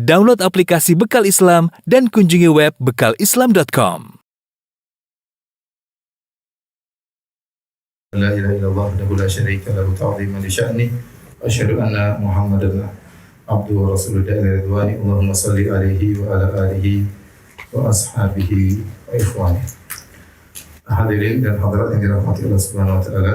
Download aplikasi Bekal Islam dan kunjungi web bekalislam.com. La ilaha illallah wahdahu la syarika lahu ta'ziman li sya'ni wa asyhadu anna Muhammadan abduhu wa rasuluhu ila ridwani. Allahumma shalli alaihi wa ala alihi wa ashabihi wa ikhwani. Hadirin dan hadirat yang dirahmati Allah Subhanahu wa taala,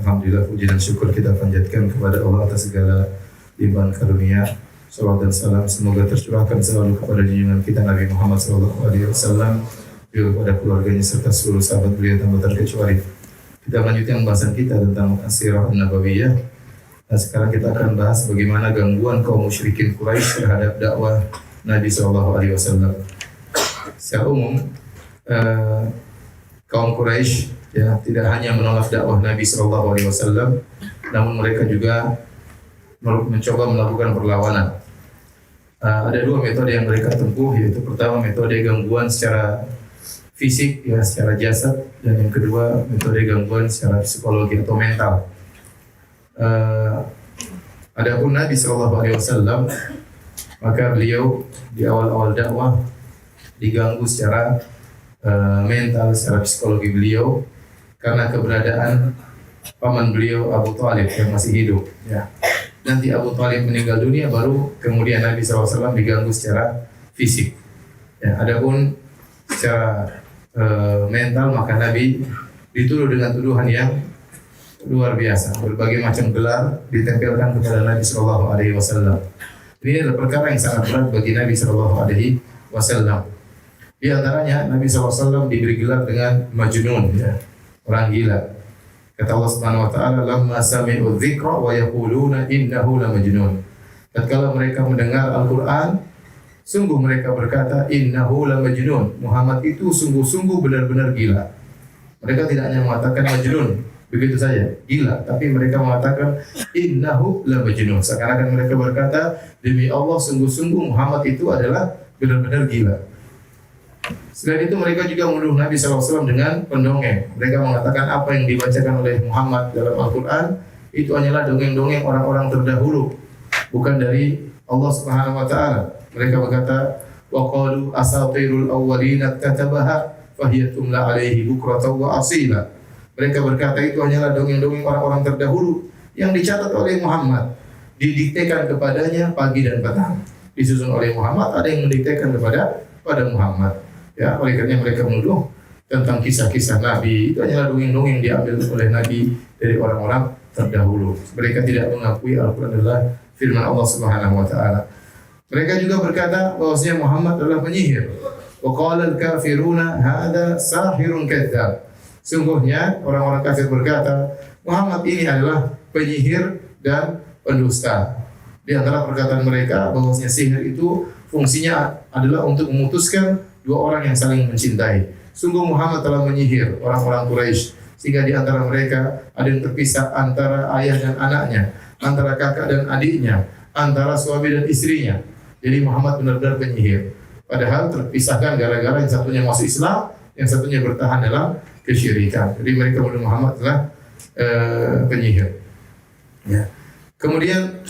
alhamdulillah puji dan syukur kita panjatkan kepada Allah atas segala limpahan karunia. Salawat dan salam semoga tercurahkan selalu kepada junjungan kita Nabi Muhammad SAW, juga kepada keluarganya serta seluruh sahabat beliau tanpa terkecuali. Kita melanjutkan pembahasan kita tentang As-Sirah An-Nabawiyah. Nah, sekarang kita akan bahas bagaimana gangguan kaum musyrikin Quraisy terhadap dakwah Nabi SAW. Secara umum, kaum Quraisy tidak hanya menolak dakwah Nabi SAW, namun mereka juga mencoba melakukan perlawanan. Ada dua metode yang mereka tempuh, yaitu pertama metode gangguan secara fisik, secara jasad, dan yang kedua metode gangguan secara psikologi atau mental. Adapun Nabi SAW, maka beliau di awal-awal dakwah diganggu secara mental, secara psikologi beliau karena keberadaan paman beliau Abu Thalib yang masih hidup. Nanti Abu Thalib meninggal dunia, baru kemudian Nabi SAW diganggu secara fisik. Adapun secara mental, maka Nabi dituduh dengan tuduhan yang luar biasa. Berbagai macam gelar ditempelkan kepada Nabi SAW. Ini adalah perkara yang sangat berat bagi Nabi SAW. Di antaranya Nabi SAW diberi gelar dengan Majnun, orang gila. Kata Allah Subhanahu wa taala, "Lamma sami'u dzikra wa yaquluna innahu lamajnun." Tatkala mereka mendengar Al-Qur'an, sungguh mereka berkata, "Innahu lamajnun." Muhammad itu sungguh-sungguh benar-benar gila. Mereka tidak hanya mengatakan majnun begitu saja, gila, tapi mereka mengatakan innahu lamajnun. Seakan-akan mereka berkata, "Demi Allah, sungguh-sungguh Muhammad itu adalah benar-benar gila." Selain itu mereka juga menuduh Nabi SAW dengan pendongeng. Mereka mengatakan apa yang dibacakan oleh Muhammad dalam Al-Quran itu hanyalah dongeng-dongeng orang-orang terdahulu, bukan dari Allah Subhanahu wa taala. Mereka berkata, wa qalu asatirul awwalina katabaha fahiya tumla alaihi bukratan wa asila. Mereka berkata itu hanyalah dongeng-dongeng orang-orang terdahulu yang dicatat oleh Muhammad, didiktekan kepadanya pagi dan petang. Disusun oleh Muhammad, ada yang mendiktekan kepada Muhammad. Oleh karena mereka menuduh tentang kisah-kisah Nabi itu hanyalah dongeng-dongeng diambil oleh Nabi dari orang-orang terdahulu. Mereka tidak mengakui Al-Quran adalah firman Allah Subhanahu wa taala. Mereka juga berkata bahwasanya Muhammad adalah penyihir. Wa qala al-kafiruna hadza sahirun kadzdzab. Sungguhnya orang-orang kafir berkata, Muhammad ini adalah penyihir dan pendusta. Di antara perkataan mereka bahwasanya sihir itu fungsinya adalah untuk memutuskan dua orang yang saling mencintai. Sungguh Muhammad telah menyihir orang-orang Quraisy sehingga di antara mereka ada yang terpisah antara ayah dan anaknya, antara kakak dan adiknya, antara suami dan istrinya. Jadi Muhammad benar-benar penyihir. Padahal terpisahkan gara-gara yang satunya masuk Islam, yang satunya bertahan dalam kesyirikan. Jadi mereka menuduh Muhammad adalah penyihir. Kemudian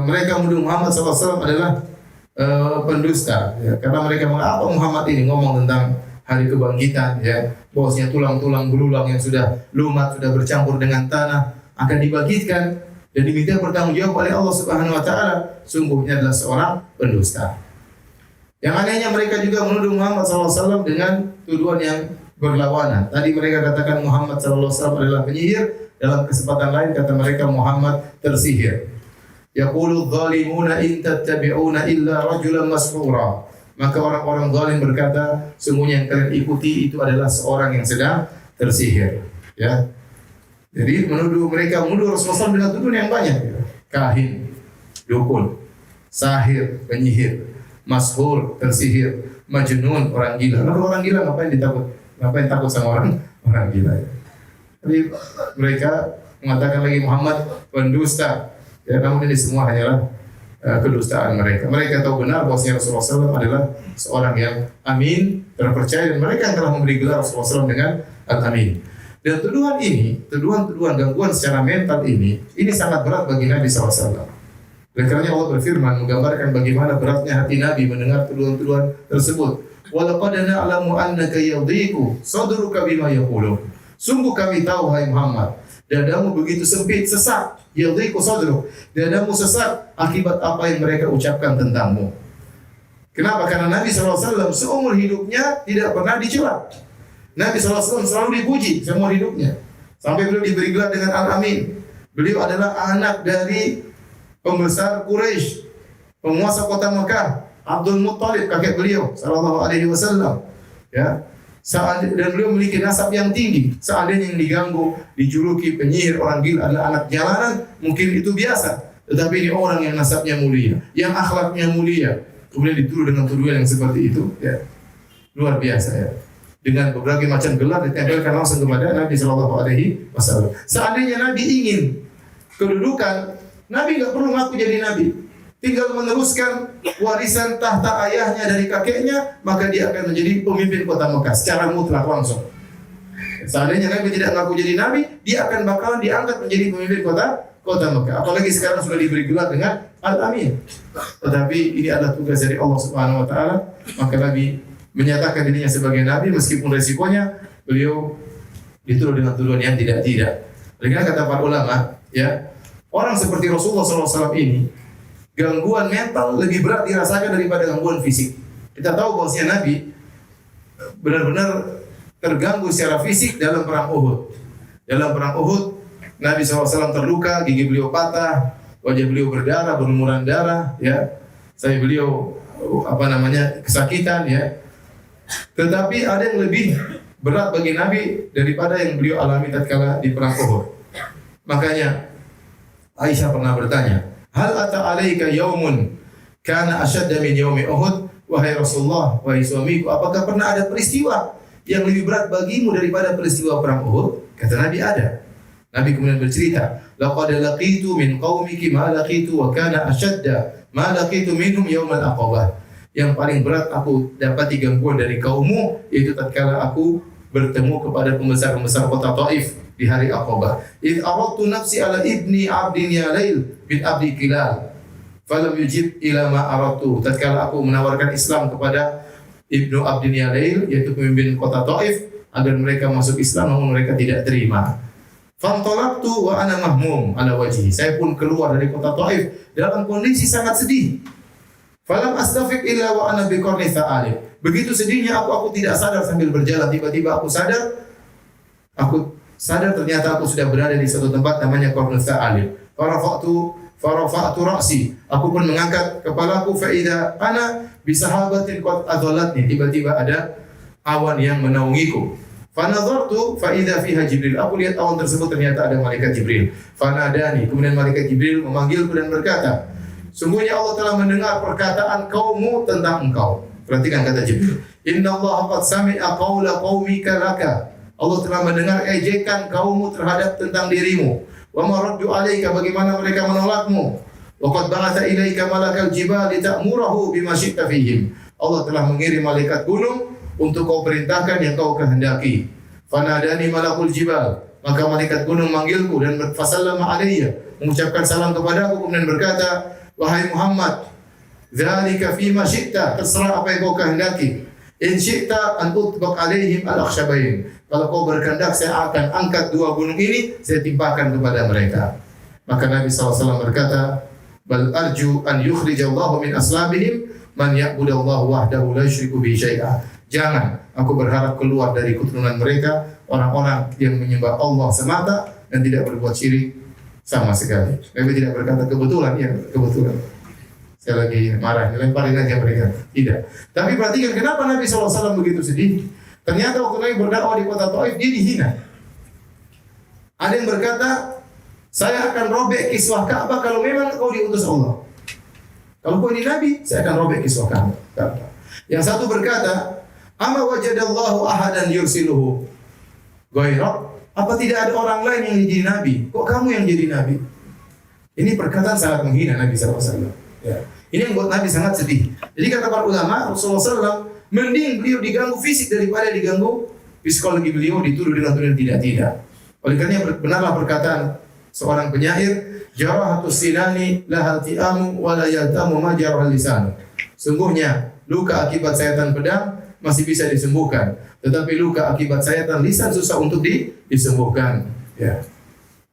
mereka menuduh Muhammad SAW adalah pendusta, karena mereka mengapa Muhammad ini ngomong tentang hari kebangkitan, bahwasanya tulang-tulang belulang yang sudah lumat, sudah bercampur dengan tanah akan dibangkitkan dan diminta bertanggungjawab oleh Allah Subhanahu wa taala. Sungguhnya adalah seorang pendusta. Yang anehnya mereka juga menuduh Muhammad SAW dengan tuduhan yang berlawanan. Tadi mereka katakan Muhammad SAW adalah penyihir, dalam kesempatan lain kata mereka Muhammad tersihir. Yaqulu adh-dhalimuna in tattabi'una illa rajulan mas'ura. Maka orang-orang zalim berkata, sungguhnya yang kalian ikuti itu adalah seorang yang sedang tersihir. Jadi mereka menuduh Rasulullah SAW dengan tuduhan yang banyak. Kahin, dukun, sahir, penyihir, mashur, tersihir, majnun, orang gila. Lalu orang gila ngapain takut sama orang gila? Tapi mereka mengatakan lagi Muhammad pendusta. Namun ini semua hanyalah kedustaan mereka. Mereka tahu benar bahwasanya Rasulullah SAW adalah seorang yang amin, terpercaya, dan mereka yang telah memberi gelar Rasulullah SAW dengan Al-Amin. Dan tuduhan gangguan secara mental ini sangat berat bagi Nabi SAW. Oleh karenanya Allah berfirman menggambarkan bagaimana beratnya hati Nabi mendengar tuduhan-tuduhan tersebut. Walaqad na'lamu annaka yadhiqu sadruka bima yaqulun. Sungguh kami tahu hai Muhammad, dadamu begitu sempit, sesak. Yadhiqu sadruk. Dadamu sesak akibat apa yang mereka ucapkan tentangmu. Kenapa? Karena Nabi SAW seumur hidupnya tidak pernah dicela. Nabi SAW selalu dipuji seumur hidupnya. Sampai beliau diberi gelar dengan Al-Amin. Beliau adalah anak dari pembesar Quraisy, penguasa kota Mekah, Abdul Muttalib, kakek beliau sallallahu alaihi wasallam. Ya. Dan beliau memiliki nasab yang tinggi. Seandainya yang diganggu, dijuluki penyihir, orang gila adalah anak jalanan, mungkin itu biasa. Tetapi ini orang yang nasabnya mulia, yang akhlaknya mulia, kemudian dituduh dengan tuduhan yang seperti itu, ya. Luar biasa, ya. Dengan berbagai macam gelar ditempelkan langsung kepada Nabi sallallahu alaihi wasallam. Seandainya Nabi ingin kedudukan, Nabi nggak perlu ngaku jadi Nabi. Tinggal meneruskan warisan tahta ayahnya dari kakeknya, maka dia akan menjadi pemimpin kota Mekah secara mutlak langsung. Seandainya Nabi tidak ngaku jadi Nabi, dia akan bakalan diangkat menjadi pemimpin kota Mekah. Apalagi sekarang sudah diberi gelar dengan Al-Amin. Tetapi ini adalah tugas dari Allah Subhanahu Wa Taala. Maka Nabi menyatakan dirinya sebagai Nabi meskipun resikonya beliau dituduh dengan tuduhan yang tidak-tidak. Oleh karena kata para ulama, ya, orang seperti Rasulullah SAW ini, gangguan mental lebih berat dirasakan daripada gangguan fisik. Kita tahu bahwasanya Nabi benar-benar terganggu secara fisik dalam perang Uhud. Dalam perang Uhud, Nabi SAW terluka, gigi beliau patah, wajah beliau berdarah, berlumuran darah, ya. Saya beliau kesakitan, ya. Tetapi ada yang lebih berat bagi Nabi daripada yang beliau alami tatkala di perang Uhud. Makanya Aisyah pernah bertanya, "Hal ata alaika yaumun kana asyadda min yaumi Uhud?" Wahai Rasulullah, wahai suamiku, apakah pernah ada peristiwa yang lebih berat bagimu daripada peristiwa perang Uhud? Kata Nabi, ada. Nabi kemudian bercerita, "Laqad laqitu min qaumiki ma laqitu wa kana asyadda ma laqitu minhum yaumal aqabah." Yang paling berat aku dapati gangguan dari kaummu, yaitu tatkala aku bertemu kepada pembesar-pembesar kota Taif di hari Aqabah. Id aradtu nafsi ala ibni abdin Yalail bin Abdi Kilal falam yujib ila ma aradtu. Tatkala aku menawarkan Islam kepada Ibnu Abdin Yalail, yaitu pemimpin kota Taif, agar mereka masuk Islam, namun mereka tidak terima. Fantalaqtu wa ana mahmum ala wajhi. Saya pun keluar dari kota Taif dalam kondisi sangat sedih. Falam astafiq illa wa ana biqarni tha'alib. Begitu sedihnya aku tidak sadar sambil berjalan, tiba-tiba aku sadar ternyata aku sudah berada di satu tempat namanya Qarnu Tha'alib. Farafa'tu ra'si. Aku pun mengangkat kepalaku, fa idza ana bi sahabatin qad adhallatni. Tiba-tiba ada awan yang menaungiku. Fa nadhartu fa idza fiha Jibril. Aku lihat awan tersebut ternyata ada malaikat Jibril. Fa nadani. Kemudian malaikat Jibril memanggilku dan berkata, "Sungguhnya Allah telah mendengar perkataan kaummu tentang engkau." Perhatikan kata Jibril. "Inna Allah qad sami'a qawla qaumika laka." Allah telah mendengar ejekan kaummu terhadap tentang dirimu. Wa ma raddu 'alaika, bagaimana mereka menolakmu. Wa qad ba'atha ilaika malakal jibali ta'murahu bima syi'ta fihim. Allah telah mengirim malaikat gunung untuk kau perintahkan yang kau kehendaki. Fanadani malakul jibal. Maka malaikat gunung manggilku dan fasallama alayya, mengucapkan salam kepadaku, kemudian berkata, "Wahai Muhammad, dzalika fima syi'ta, terserah apa yang kau kehendaki. In syi'ta an utbaq alaihim al-akhshabain." Kalau kau berkehendak, saya akan angkat dua gunung ini, saya timpakan kepada mereka. Maka Nabi SAW berkata, "Bal arju an yukhrijallahu min aslabihim man ya'budallahu wahdahu la yusyriku bihi syai'a." Jangan, aku berharap keluar dari keturunan mereka orang-orang yang menyembah Allah semata dan tidak berbuat syirik sama sekali. Nabi tidak berkata kebetulan, ya kebetulan. Saya lagi marah, lemparin aja mereka. Tidak. Tapi perhatikan kenapa Nabi SAW begitu sedih. Ternyata waktu Nabi berdakwah di kota Taif, dia dihina. Ada yang berkata, "Saya akan robek kiswah Ka'bah kalau memang kau diutus Allah. Kalau kau ini Nabi, saya akan robek kiswah Ka'bah." Yang satu berkata, "Ama wajadallahu ahadan yursiluhu ghairak?" Apa tidak ada orang lain yang jadi Nabi? Kok kamu yang jadi Nabi? Ini perkataan sangat menghina Nabi SAW. Ya. Ini yang buat Nabi sangat sedih. Jadi kata para ulama, Rasulullah SAW mending beliau diganggu fisik daripada diganggu psikologi beliau, dituduh dengan tuduhan tidak-tidak. Oleh karena benarlah perkataan seorang penyair, jarahatus sinani lahal ti'amu wa la yaltamu ma jarahal lisan. Sungguhnya luka akibat sayatan pedang masih bisa disembuhkan, tetapi luka akibat sayatan lisan susah untuk disembuhkan. Ya.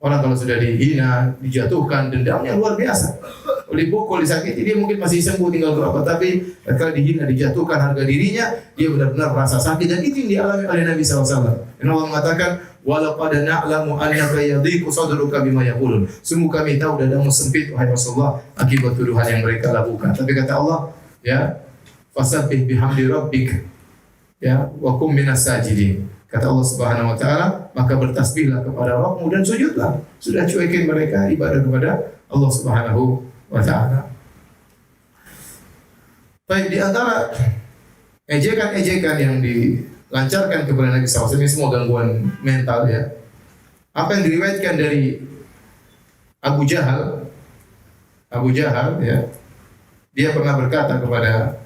Orang kalau sudah dihina, dijatuhkan, dendamnya luar biasa. Dipukul, disakiti, dia mungkin masih sembuh tinggal berapa, tapi kalau dihina, dijatuhkan harga dirinya, dia benar-benar merasa sakit, dan itu yang dialami oleh Nabi SAW. Dan Allah mengatakan, walau pada na'lamu annaka yadhiqu sadruka bima yaqulun. Sungguh kami tahu dadamu sempit wahai Rasulullah akibat tuduhan yang mereka lakukan. Tapi kata Allah, ya, fasabbih bihamdi rabbik, ya, wa kum minas sajidin. Kata Allah Subhanahu wa taala, maka bertasbihlah kepada Rabbmu dan sujudlah. Sudah cuekin mereka ibadah kepada Allah Subhanahu wa taala. Baik, di antara ejekan-ejekan yang dilancarkan kepada Nabi SAW, ini semua gangguan mental ya. Apa yang diriwayatkan dari Abu Jahal ya, dia pernah berkata kepada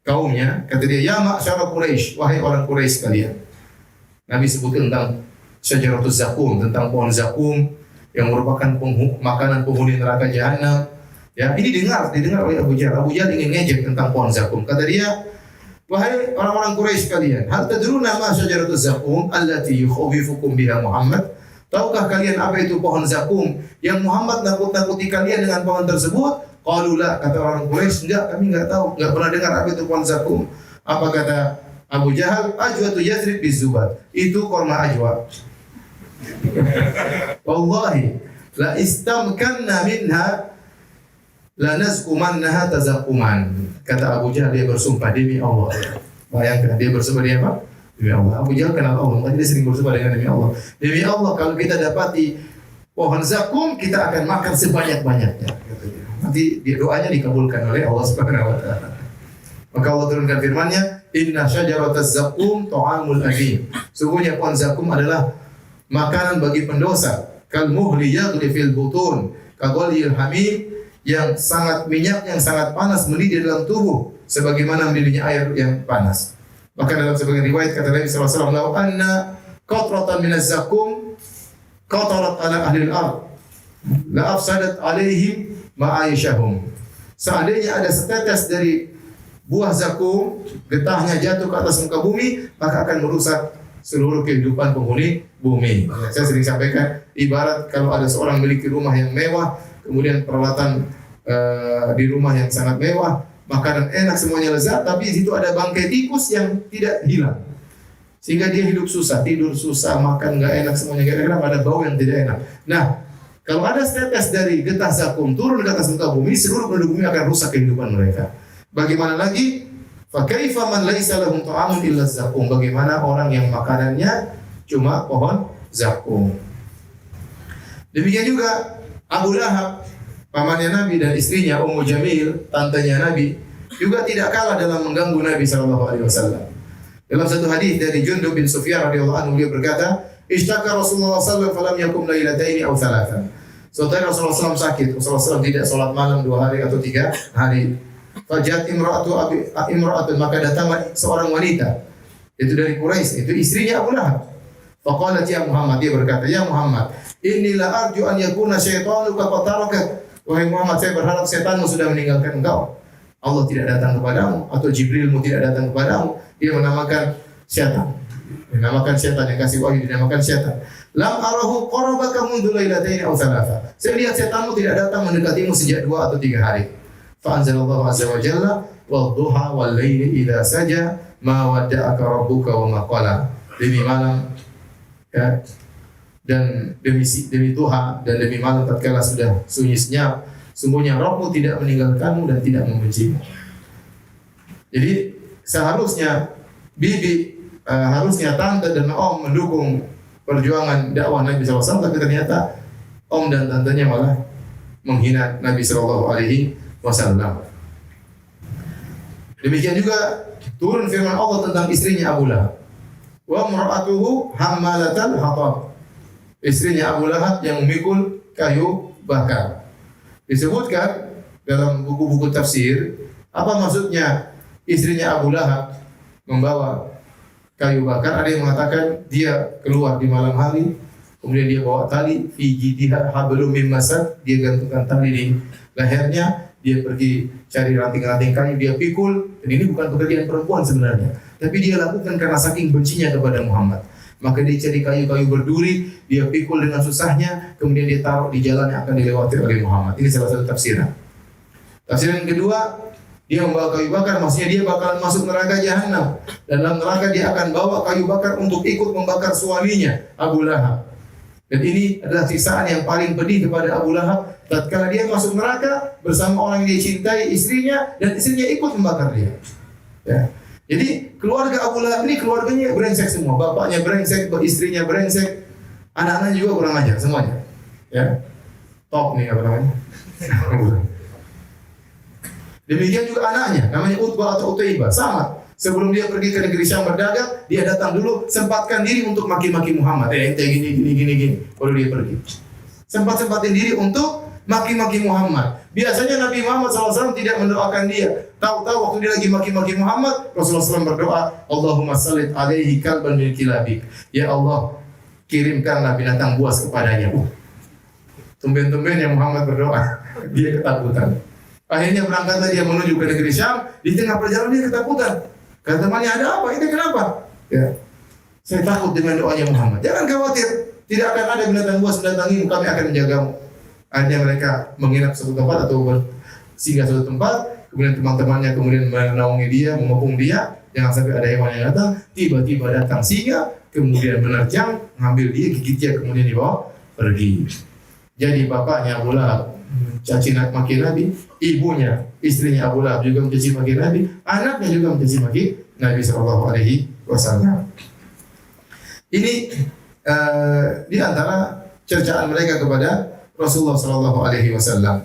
kaumnya, kata dia, ya ma'syara Quraisy, wahai orang Quraisy sekalian. Nabi sebutkan tentang syajaratuz zakum, tentang pohon zakum yang merupakan makanan penghuni neraka jahanam. Ya, ini didengar oleh Abu Jahal. Abu Jahal ingin ngejek tentang pohon zakum. Kata dia, wahai orang-orang Quraisy sekalian, hal tadruna ma syajaratuz zakum allati yukhawifukum biha Muhammad? Tahukah kalian apa itu pohon zakum yang Muhammad nakut-nakuti kalian dengan pohon tersebut? Qalu la, kata orang Quraisy, enggak, kami enggak tahu, enggak pernah dengar apa itu pohon zakum. Apa kata Abu Jahal? Ajwatu Yathrib bizubat. Itu korma ajwa. Wallahi la istamkanna minha la nazkumannaha tazakuman. Kata Abu Jahal, dia bersumpah demi Allah. Bayangkan dia bersumpah demi apa? Demi Allah. Abu Jahal kenal Allah, makanya dia sering bersumpah dengan demi Allah. Demi Allah, kalau kita dapati pohon zakum, kita akan makan sebanyak-banyaknya. Nanti doanya dikabulkan oleh Allah Subhanahu wa taala. Maka Allah turunkan firman-Nya, inna syajarataz zakum ta'amul adim. Sungguhnya pohon zakum adalah makanan bagi pendosa. Kal muhli yaghli fil butun, kaghalil hamim, yang sangat minyak yang sangat panas mendidih dalam tubuh sebagaimana mendidihnya air yang panas. Maka dalam sebagian riwayat kata Nabi sallallahu alaihi wasallam, "Lau anna qatratan minaz zakum qatarat ala ahli al-ard la afsadat alaihim ma'aishahum." Seandainya ada setetes dari buah zakum, getahnya jatuh ke atas muka bumi, maka akan merusak seluruh kehidupan penghuni bumi. Saya sering sampaikan, ibarat kalau ada seorang memiliki rumah yang mewah, kemudian peralatan di rumah yang sangat mewah, makanan enak, semuanya lezat, tapi di situ ada bangkai tikus yang tidak hilang. Sehingga dia hidup susah, tidur susah, makan nggak enak, semuanya nggak enak, ada bau yang tidak enak. Nah, kalau ada setetes dari getah zakum turun ke atas muka bumi, seluruh penduduk bumi akan rusak kehidupan mereka. Bagaimana lagi? Fa kaifa man laisa lahum ta'amun illa zakum? Bagaimana orang yang makanannya cuma pohon zakum? Demikian juga Abu Lahab, pamannya Nabi, dan istrinya Ummu Jamil, tantenya Nabi, juga tidak kalah dalam mengganggu Nabi sallallahu alaihi wasallam. Dalam satu hadis dari Jundub bin Sufyan radhiyallahu anhu, beliau berkata, "Ishtaka Rasulullah sallallahu alaihi wasallam falam yakum lailataini aw thalathan." Suatu hari Rasulullah SAW sakit. Rasulullah SAW tidak sholat malam 2 hari atau 3 hari. Fajat imra'atun, maka datang seorang wanita, itu dari Quraisy, itu istrinya Abu Lahab. Faqalat ya Muhammad, dia berkata, ya Muhammad, inilah arju an yakuna syaitanuka qataraka. Wahai Muhammad, saya berharap setanmu sudah meninggalkan engkau. Allah tidak datang kepadamu, atau Jibrilmu tidak datang kepadamu. Dia menamakan setan. Dinamakan setan, yang kasih wahyu dinamakan setan. Lam arahu qarabaka mundu lailataini aw thalatha. Saya lihat setanmu tidak datang mendekatimu sejak 2 atau 3 hari. Fa anzalallahu azza wa jalla wadduha wal laili idza saja ma wadda'aka rabbuka wa ma qala. Demi malam, ya, dan demi duha dan demi malam tatkala sudah sunyi senyap, sungguhnya Rabbmu tidak meninggalkanmu dan tidak membencimu. Jadi seharusnya bibi, harusnya tante dan om mendukung perjuangan dakwah Nabi SAW, tapi ternyata om dan tantenya malah menghina Nabi SAW. Demikian juga turun firman Allah tentang istrinya Abu Lahab. Wa mar'atuhu hammalatal hatab. Istrinya Abu Lahab yang memikul kayu bakar. Disebutkan dalam buku-buku tafsir, apa maksudnya istrinya Abu Lahab membawa kayu bakar? Ada yang mengatakan dia keluar di malam hari Kemudian dia bawa tali, fi jidiha hablum min masad, dia gantungkan tali di lehernya, dia pergi cari ranting-ranting kayu, dia pikul. Dan ini bukan pekerjaan perempuan sebenarnya, tapi dia lakukan karena saking bencinya kepada Muhammad. Maka dia cari kayu-kayu berduri, dia pikul dengan susahnya, kemudian dia taruh di jalan yang akan dilewati oleh Muhammad. Ini salah satu tafsiran. Tafsiran kedua, dia membawa kayu bakar, maksudnya dia bakalan masuk neraka jahanam. Dan dalam neraka dia akan bawa kayu bakar untuk ikut membakar suaminya, Abu Lahab. Dan ini adalah siksaan yang paling pedih kepada Abu Lahab. Tatkala dia masuk neraka bersama orang yang dia cintai, istrinya, dan istrinya ikut membakar dia. Ya. Jadi keluarga Abu Lahab ini keluarganya brengsek semua. Bapaknya brengsek, istrinya brengsek, anak-anaknya juga kurang ajar semuanya. Ya. Top nih apa namanya? Demikian juga anaknya, namanya Utbah atau Utaibah, sama. Sebelum dia pergi ke negeri Syam berdagang, dia datang dulu, sempatkan diri untuk maki-maki Muhammad. Ente gini. Baru dia pergi. Sempat-sempatin diri untuk maki-maki Muhammad. Biasanya Nabi Muhammad SAW tidak mendoakan dia. Tahu-tahu waktu dia lagi maki-maki Muhammad, Rasulullah SAW berdoa, Allahumma sallit alaihi kalban min kilabik. Ya Allah, kirimkanlah binatang buas kepadanya. Tumben-tumben yang Muhammad berdoa, dia ketakutan. Akhirnya berangkatlah dia menuju ke negeri Syam. Di tengah perjalanan dia ketakutan. Kata temannya, ada apa? Ini kenapa? Ya, saya takut dengan doanya Muhammad. Jangan khawatir, tidak akan ada binatang buas mendatangimu, kami akan menjagamu. Akhirnya mereka menginap suatu tempat atau singgah suatu tempat. Kemudian teman-temannya kemudian menaungi dia, mengepung dia. Jangan sampai ada hewan yang datang. Tiba-tiba datang singa, kemudian menerjang, ngambil dia, gigit dia, kemudian dibawa pergi. Jadi bapaknya Abu Lahab caci maki Nabi, ibunya, istrinya Abu Lahab juga mencaci maki Nabi, anaknya juga mencaci maki Nabi SAW. Ini di antara cercaan mereka kepada Rasulullah SAW.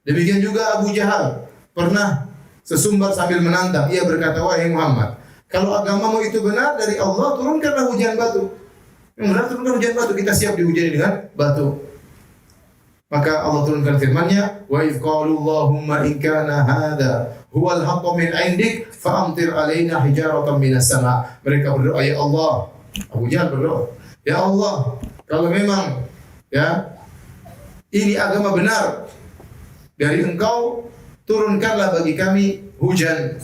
Demikian juga Abu Jahal pernah sesumbar sambil menantang. Ia berkata, wahai Muhammad, kalau agamamu itu benar dari Allah, turunkanlah hujan batu. Yang benar turunkan hujan batu, kita siap dihujani dengan batu. Maka Allah turunkan firman-Nya, wa idz qalu Allahumma in kana hadza huwal haqqu min 'indik fa amtir 'alaina hijaratan minas sama'. Mereka berdoa, ya Allah. Abu Jahal berdoa, ya Allah, kalau memang ya ini agama benar dari Engkau, turunkanlah bagi kami hujan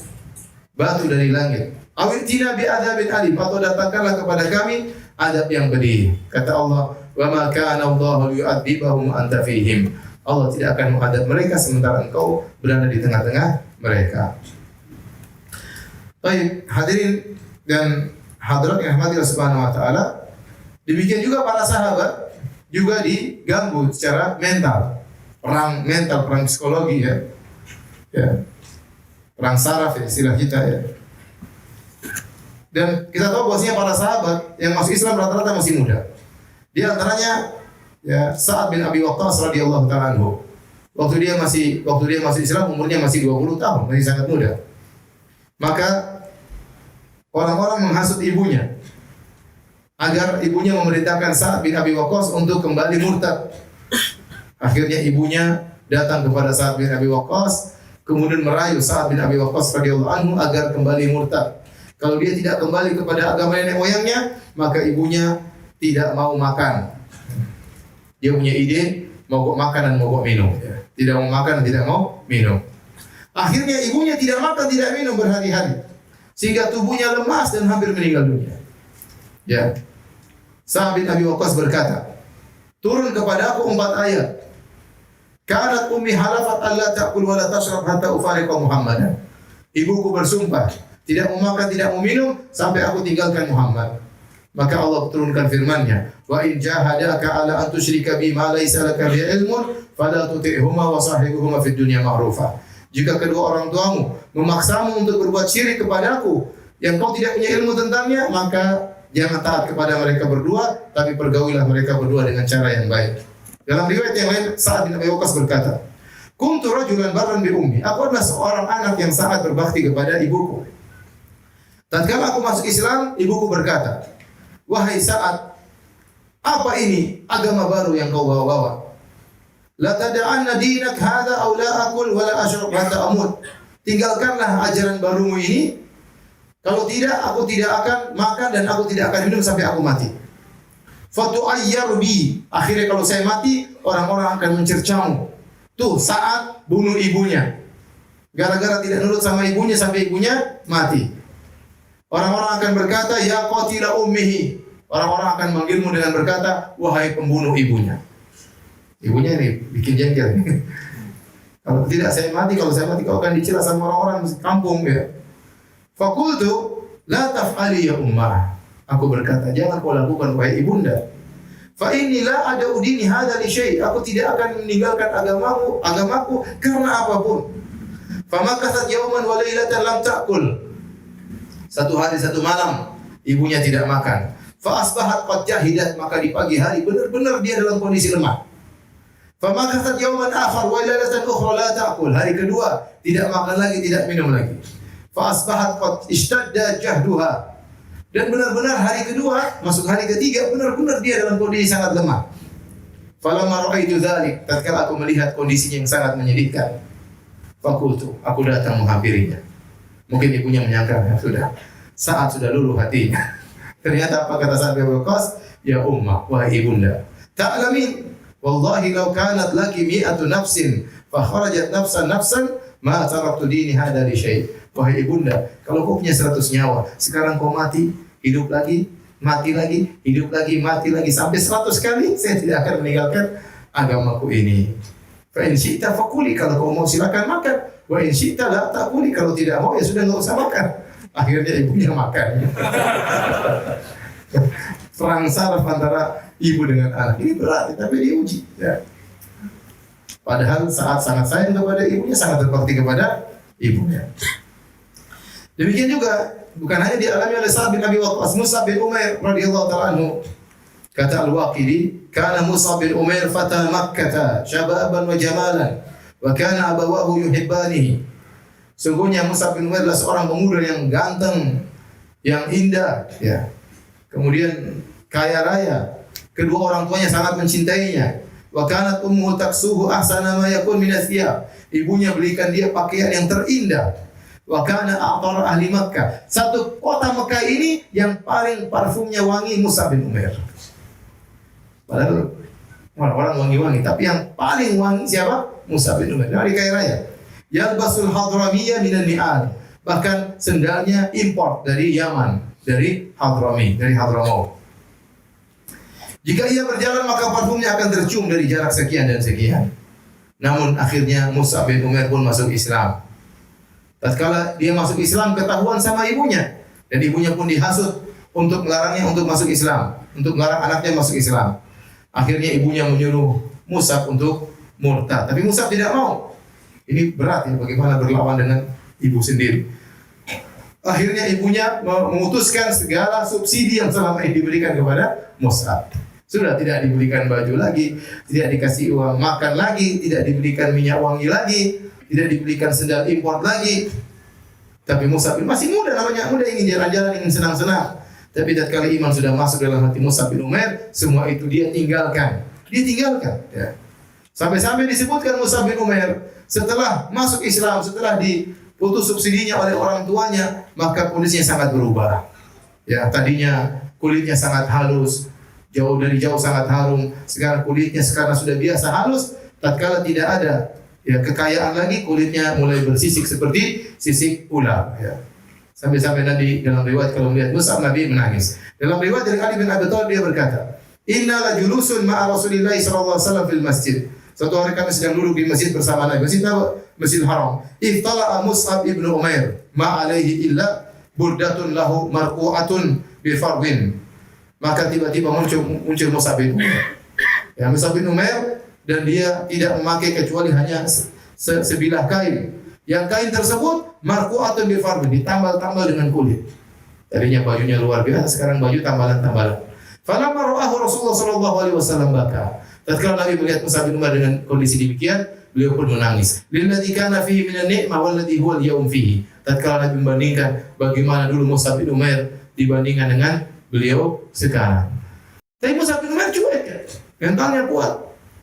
batu dari langit. Awitina bi adzabin alim, atau datangkanlah kepada kami adab yang pedih. Kata Allah, wa ma kana Allahu yu'adzibahum anta fihim. Allah tidak akan mengadab mereka sementara engkau berada di tengah-tengah mereka. Baik, hadirin dan hadirat yang dirahmati Allah Subhanahu wa taala. Demikian juga para sahabat juga diganggu secara mental. Perang mental, perang psikologi ya. Ya. Perang saraf ya, istilah kita ya. Dan kita tahu bahwasanya para sahabat yang masuk Islam rata-rata masih muda. Di antaranya ya Sa'ad bin Abi Waqqas radhiyallahu ta'ala anhu. Waktu dia masih Islam umurnya masih 20 tahun, masih sangat muda. Maka orang-orang menghasut ibunya agar ibunya memerintahkan Sa'ad bin Abi Waqqas untuk kembali murtad. Akhirnya ibunya datang kepada Sa'ad bin Abi Waqqas, kemudian merayu Sa'ad bin Abi Waqqas radhiyallahu anhu agar kembali murtad. Kalau dia tidak kembali kepada agama nenek moyangnya, maka ibunya tidak mau makan. Dia punya ide mogok makan dan mogok minum. Tidak mau makan dan tidak mau minum. Akhirnya ibunya tidak makan, tidak minum berhari-hari, sehingga tubuhnya lemas dan hampir meninggal dunia. Ya. Sa'ad bin Abi Waqqas berkata, turun kepada aku 4 ayat. Kanat ummi halafat alla ta'kul wa la tashrab hatta ufariqa Muhammadan. Ibuku bersumpah tidak mau makan, tidak mau minum sampai aku tinggalkan Muhammad. Maka Allah turunkan firman-Nya, wa in jahadaka ala an tusyrika bi ma laysa laka bi ilmun fala tuti'huma wa sahibuhuma fid dunya ma'rufa. Jika kedua orang tuamu memaksamu untuk berbuat syirik kepadaku yang kau tidak punya ilmu tentangnya, maka jangan taat kepada mereka berdua, tapi pergaulilah mereka berdua dengan cara yang baik. Dalam riwayat yang lain, Sa'ad bin Abi Waqqas berkata, kuntu rajulan barran bi ummi. Aku adalah seorang anak yang sangat berbakti kepada ibuku. Tatkala aku masuk Islam, ibuku berkata, wahai Sa'ad, apa ini agama baru yang kau bawa-bawa? La tada'anna dinak hadha aw la akul wa la ashrab hatta amut. Tinggalkanlah ajaran barumu ini. Kalau tidak, aku tidak akan makan dan aku tidak akan minum sampai aku mati. Fatu'ayyaru bi. Akhirnya kalau saya mati, orang-orang akan mencercamu. Tuh saat bunuh ibunya. Gara-gara tidak nurut sama ibunya sampai ibunya mati. Orang-orang akan berkata, ya qatila ummihi. Orang-orang akan manggilmu dengan berkata, wahai pembunuh ibunya. Ibunya ini bikin jengkel. Kalau tidak saya mati, kalau saya mati kau akan dicela sama orang-orang kampung ya. Fakultu la taf'ali ya ummah. Aku berkata, jangan kau lakukan wahai ibunda. Fa inilah ada udini hada li syai'. Aku tidak akan meninggalkan agamaku karena apapun. Fa makasat yauman wa lailatan lam ta'kul. Satu hari satu malam ibunya tidak makan. Fa asbahat qad jahidat, maka di pagi hari benar-benar dia dalam kondisi lemah. Fa makasat yauman akhar wa lailatan ukhra la ta'kul. Hari kedua tidak makan lagi, tidak minum lagi. Fa asbahat qad ishtadda jahduha. Dan benar-benar hari kedua, masuk hari ketiga, benar-benar dia dalam kondisi sangat lemah. Falamma ra'aitu dzalik, tatkala aku melihat kondisinya yang sangat menyedihkan, fakultu, aku datang menghampirinya. Mungkin ibunya menyangka, ya sudah, saat sudah luluh hatinya. Ternyata apa kata Sa'd bin Waqqas? Ya ummah, wahai ibunda, ta'lamin, wallahi law kanat laki mi'atu nafsin, fa kharajat nafsan, ma taraktu dini hada li syai'. Wahai ibunda, kalau kau punya 100 nyawa, sekarang kau mati, hidup lagi, mati lagi, hidup lagi, mati lagi, sampai 100 kali, saya tidak akan meninggalkan agamaku ini. Fa in syi'ta fakuli, kalau kau mau silakan makan. Wa in syi'ta la takuli, kalau tidak mau ya sudah enggak usah makan. Akhirnya ibunya makan. Perang saraf antara ibu dengan anak. Ini berat, tapi diuji. Ya. Padahal saat sangat sayang kepada ibunya, sangat berbakti kepada ibunya. Demikian juga bukan hanya dialami oleh Sa'd bin Abi Waqqas, Mus'ab bin Umair radhiyallahu ta'ala anhu. Kata Al-Waqidi, "Kana Mus'ab bin Umair fata Makkah, syababan wa jamalan, wa kana abawahu yuhibbanihi." Sungguhnya Mus'ab bin Umair adalah seorang pemuda yang ganteng, yang indah, ya. Kemudian kaya raya. Kedua orang tuanya sangat mencintainya. Wa kanat ummuhu taksuhu ahsana ma yakun min athiyab. Ibunya belikan dia pakaian yang terindah. Wa kana a'tar ahli Makkah. Satu kota Mekah ini yang paling parfumnya wangi Mus'ab bin Umair. Padahal orang-orang wangi-wangi, tapi yang paling wangi siapa? Mus'ab bin Umair. Dari kaya raya. Yalbasul hadramiyya minan ni'al. Bahkan sendalnya import dari Yaman, dari Hadrami, dari Hadramaut. Jika ia berjalan maka parfumnya akan tercium dari jarak sekian dan sekian. Namun akhirnya Mus'ab bin Umair pun masuk Islam. Tatkala dia masuk Islam ketahuan sama ibunya, dan ibunya pun dihasut untuk melarangnya untuk masuk Islam, untuk melarang anaknya masuk Islam. Akhirnya ibunya menyuruh Mus'ab untuk murtad, tapi Mus'ab tidak mau. Ini berat ya, bagaimana berlawan dengan ibu sendiri. Akhirnya ibunya memutuskan segala subsidi yang selama ini diberikan kepada Mus'ab. Sudah tidak diberikan baju lagi, tidak dikasih uang makan lagi, tidak diberikan minyak wangi lagi, tidak diberikan sendal import lagi. Tapi Mus'ab masih muda, namanya muda, ingin jalan-jalan, ingin senang-senang. Tapi tatkala iman sudah masuk dalam hati Mus'ab bin Umair, semua itu dia tinggalkan. Dia tinggalkan. Ya. Sampai-sampai disebutkan Mus'ab bin Umair setelah masuk Islam, setelah diputus subsidinya oleh orang tuanya, maka kondisinya sangat berubah. Ya, tadinya kulitnya sangat halus, dari jauh sangat harum. Sekarang kulitnya sekarang sudah biasa halus. Tatkala tidak ada kekayaan lagi, kulitnya mulai bersisik seperti sisik ular. Ya. Sampai-sampai Nabi dalam riwayat kalau melihat Mus'ab, Nabi menangis. Dalam riwayat dari Ali bin Abi Thalib dia berkata, "Inna la julusun ma'a Rasulillah sallallahu alaihi wasallam fil masjid." Suatu hari kami sedang duduk di masjid bersama Nabi. Masjid Haram. Iftala'a Mus'ab ibn Umair ma alaihi illa burdatun lahu marqu'atun bi farwin. Maka tiba-tiba muncul Mus'ab bin Umair. Ya, Mus'ab bin Umair, dan dia tidak memakai kecuali hanya sebilah kain. Yang kain tersebut marqu'atun bi farwin, ditambal-tambal dengan kulit. Tadinya bajunya luar biasa, sekarang baju tambalan-tambalan. Falamma ra'ahu Rasulullah sallallahu alaihi wasallam baka. Tatkala Nabi melihat Mus'ab bin Umair dengan kondisi demikian, beliau pun menangis. Lilladzi kana fihi minan ni'mah walladzi huwa al-yawm fihi. Tatkala Nabi membandingkan bagaimana dulu Mus'ab bin Umair dibandingkan dengan beliau sekarang. Tapi Mus'ab bin Umair cuek ya. Mentalnya kuat.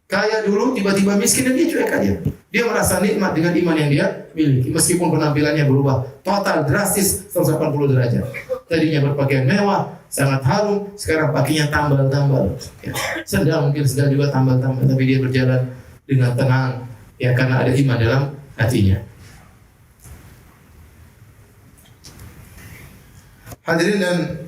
Kaya dulu tiba-tiba miskin dan dia cuek aja. Dia merasa nikmat dengan iman yang dia miliki. Meskipun penampilannya berubah total, drastis, 180 derajat. Tadinya berpakaian mewah, sangat harum, sekarang pakainya tambal-tambal. Ya. Sedang mungkin sedang juga tambal-tambal, tapi dia berjalan dengan tenang, ya karena ada iman dalam hatinya. Hadirin dan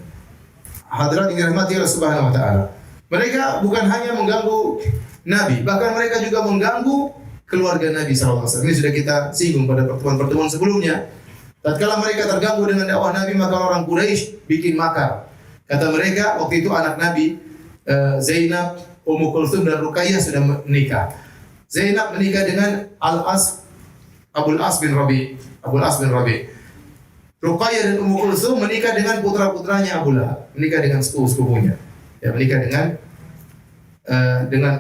hadirat yang dirahmati Allah Subhanahu wa taala. Mereka bukan hanya mengganggu Nabi, bahkan mereka juga mengganggu keluarga Nabi SAW. Ini sudah kita singgung pada pertemuan-pertemuan sebelumnya. Tatkala mereka terganggu dengan dakwah Nabi, maka orang Quraisy bikin makar. Kata mereka, waktu itu anak Nabi Zainab, Ummu Kulthum dan Ruqayyah sudah menikah. Zainab menikah dengan Abul As bin Rabi. Ruqayyah dan Ummu Kulthum menikah dengan putra-putranya Abu Lahab, menikah dengan sepupu-sepupunya. Ya, menikah dengan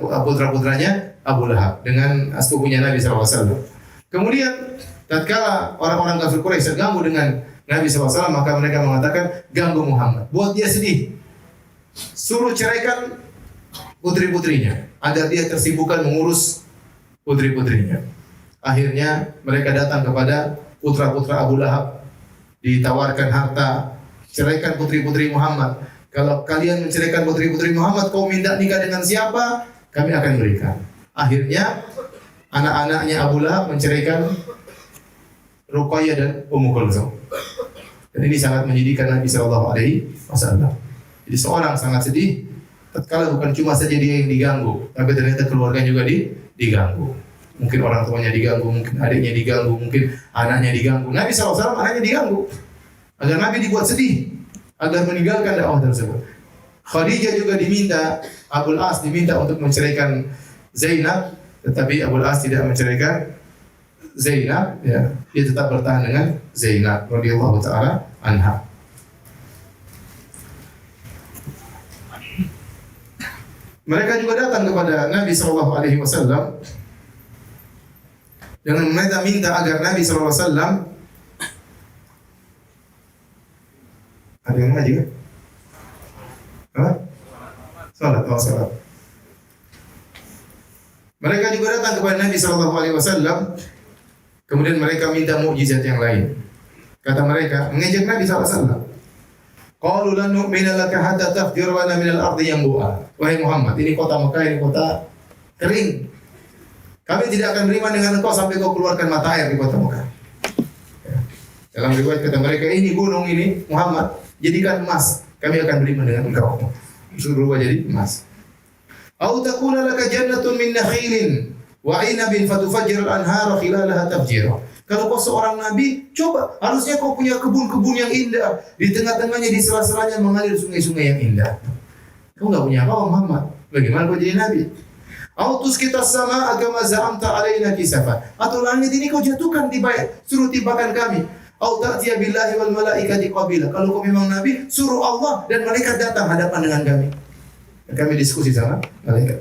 putra-putranya Abu Lahab, dengan sepupunya Nabi SAW. Kemudian tatkala orang-orang kafir Quraisy terganggu dengan Nabi SAW, maka mereka mengatakan, ganggu Muhammad, buat dia sedih, suruh ceraikan putri-putrinya agar dia tersibukkan mengurus putri-putrinya. Akhirnya mereka datang kepada putra-putra Abu Lahab, ditawarkan harta, ceraikan putri-putri Muhammad. Kalau kalian menceraikan putri-putri Muhammad, kau minta nikah dengan siapa? Kami akan berikan. Akhirnya anak-anaknya Abu Lahab menceraikan Ruqayyah dan Ummu Kulthum. Dan ini sangat menyedihkan Nabi SAW. Jadi seorang sangat sedih tatkala bukan cuma saja dia yang diganggu, tapi ternyata keluarga juga diganggu. Mungkin orang tuanya diganggu, mungkin adiknya diganggu, mungkin anaknya diganggu. Nabi SAW anaknya diganggu. Agar Nabi dibuat sedih, agar meninggalkan dakwah tersebut. Khadijah juga diminta, Abul As diminta untuk menceraikan Zainab, tetapi Abul As tidak menceraikan Zainab, ya. Dia tetap bertahan dengan Zainab radhiyallahu taala anha. Mereka juga datang kepada Nabi sallallahu alaihi wasallam dengan minta agar Nabi sallallahu alaihi wasallam ada yang ngaji kan? Apa? Salat. Mereka juga datang kepada Nabi sallallahu alaihi wasallam. Kemudian mereka minta mukjizat yang lain. Kata mereka, mengejek Nabi sallallahu alaihi wasallam. Qalu lan nu'mina laka hatta tafjura lana minal ardi yanbu'a. Wahai Muhammad, ini kota Mekah, ini kota kering. Kami tidak akan beriman dengan engkau sampai kau keluarkan mata air di kota Mekah. Ya. Dalam riwayat kata mereka, ini gunung ini Muhammad, jadikan emas. Kami akan beriman dengan engkau. Suruh rubah jadi emas. Au takuna laka jannatun min nakhilin wa 'inabin fatufajjirul anhara khilalaha tafjira. Kalau kau seorang nabi, coba harusnya kau punya kebun-kebun yang indah, di tengah-tengahnya, di sela-selanya mengalir sungai-sungai yang indah. Kau enggak punya apa Muhammad. Bagaimana kau jadi nabi? Autus kita sama agama za'amta alaina kisafa. Atau langit ini kau jatuhkan suruh timpakan kami. Au ta'tiya billahi wal malaikati qabila. Kalau kau memang nabi, suruh Allah dan malaikat datang hadapan dengan kami. Dan kami diskusi sama malaikat.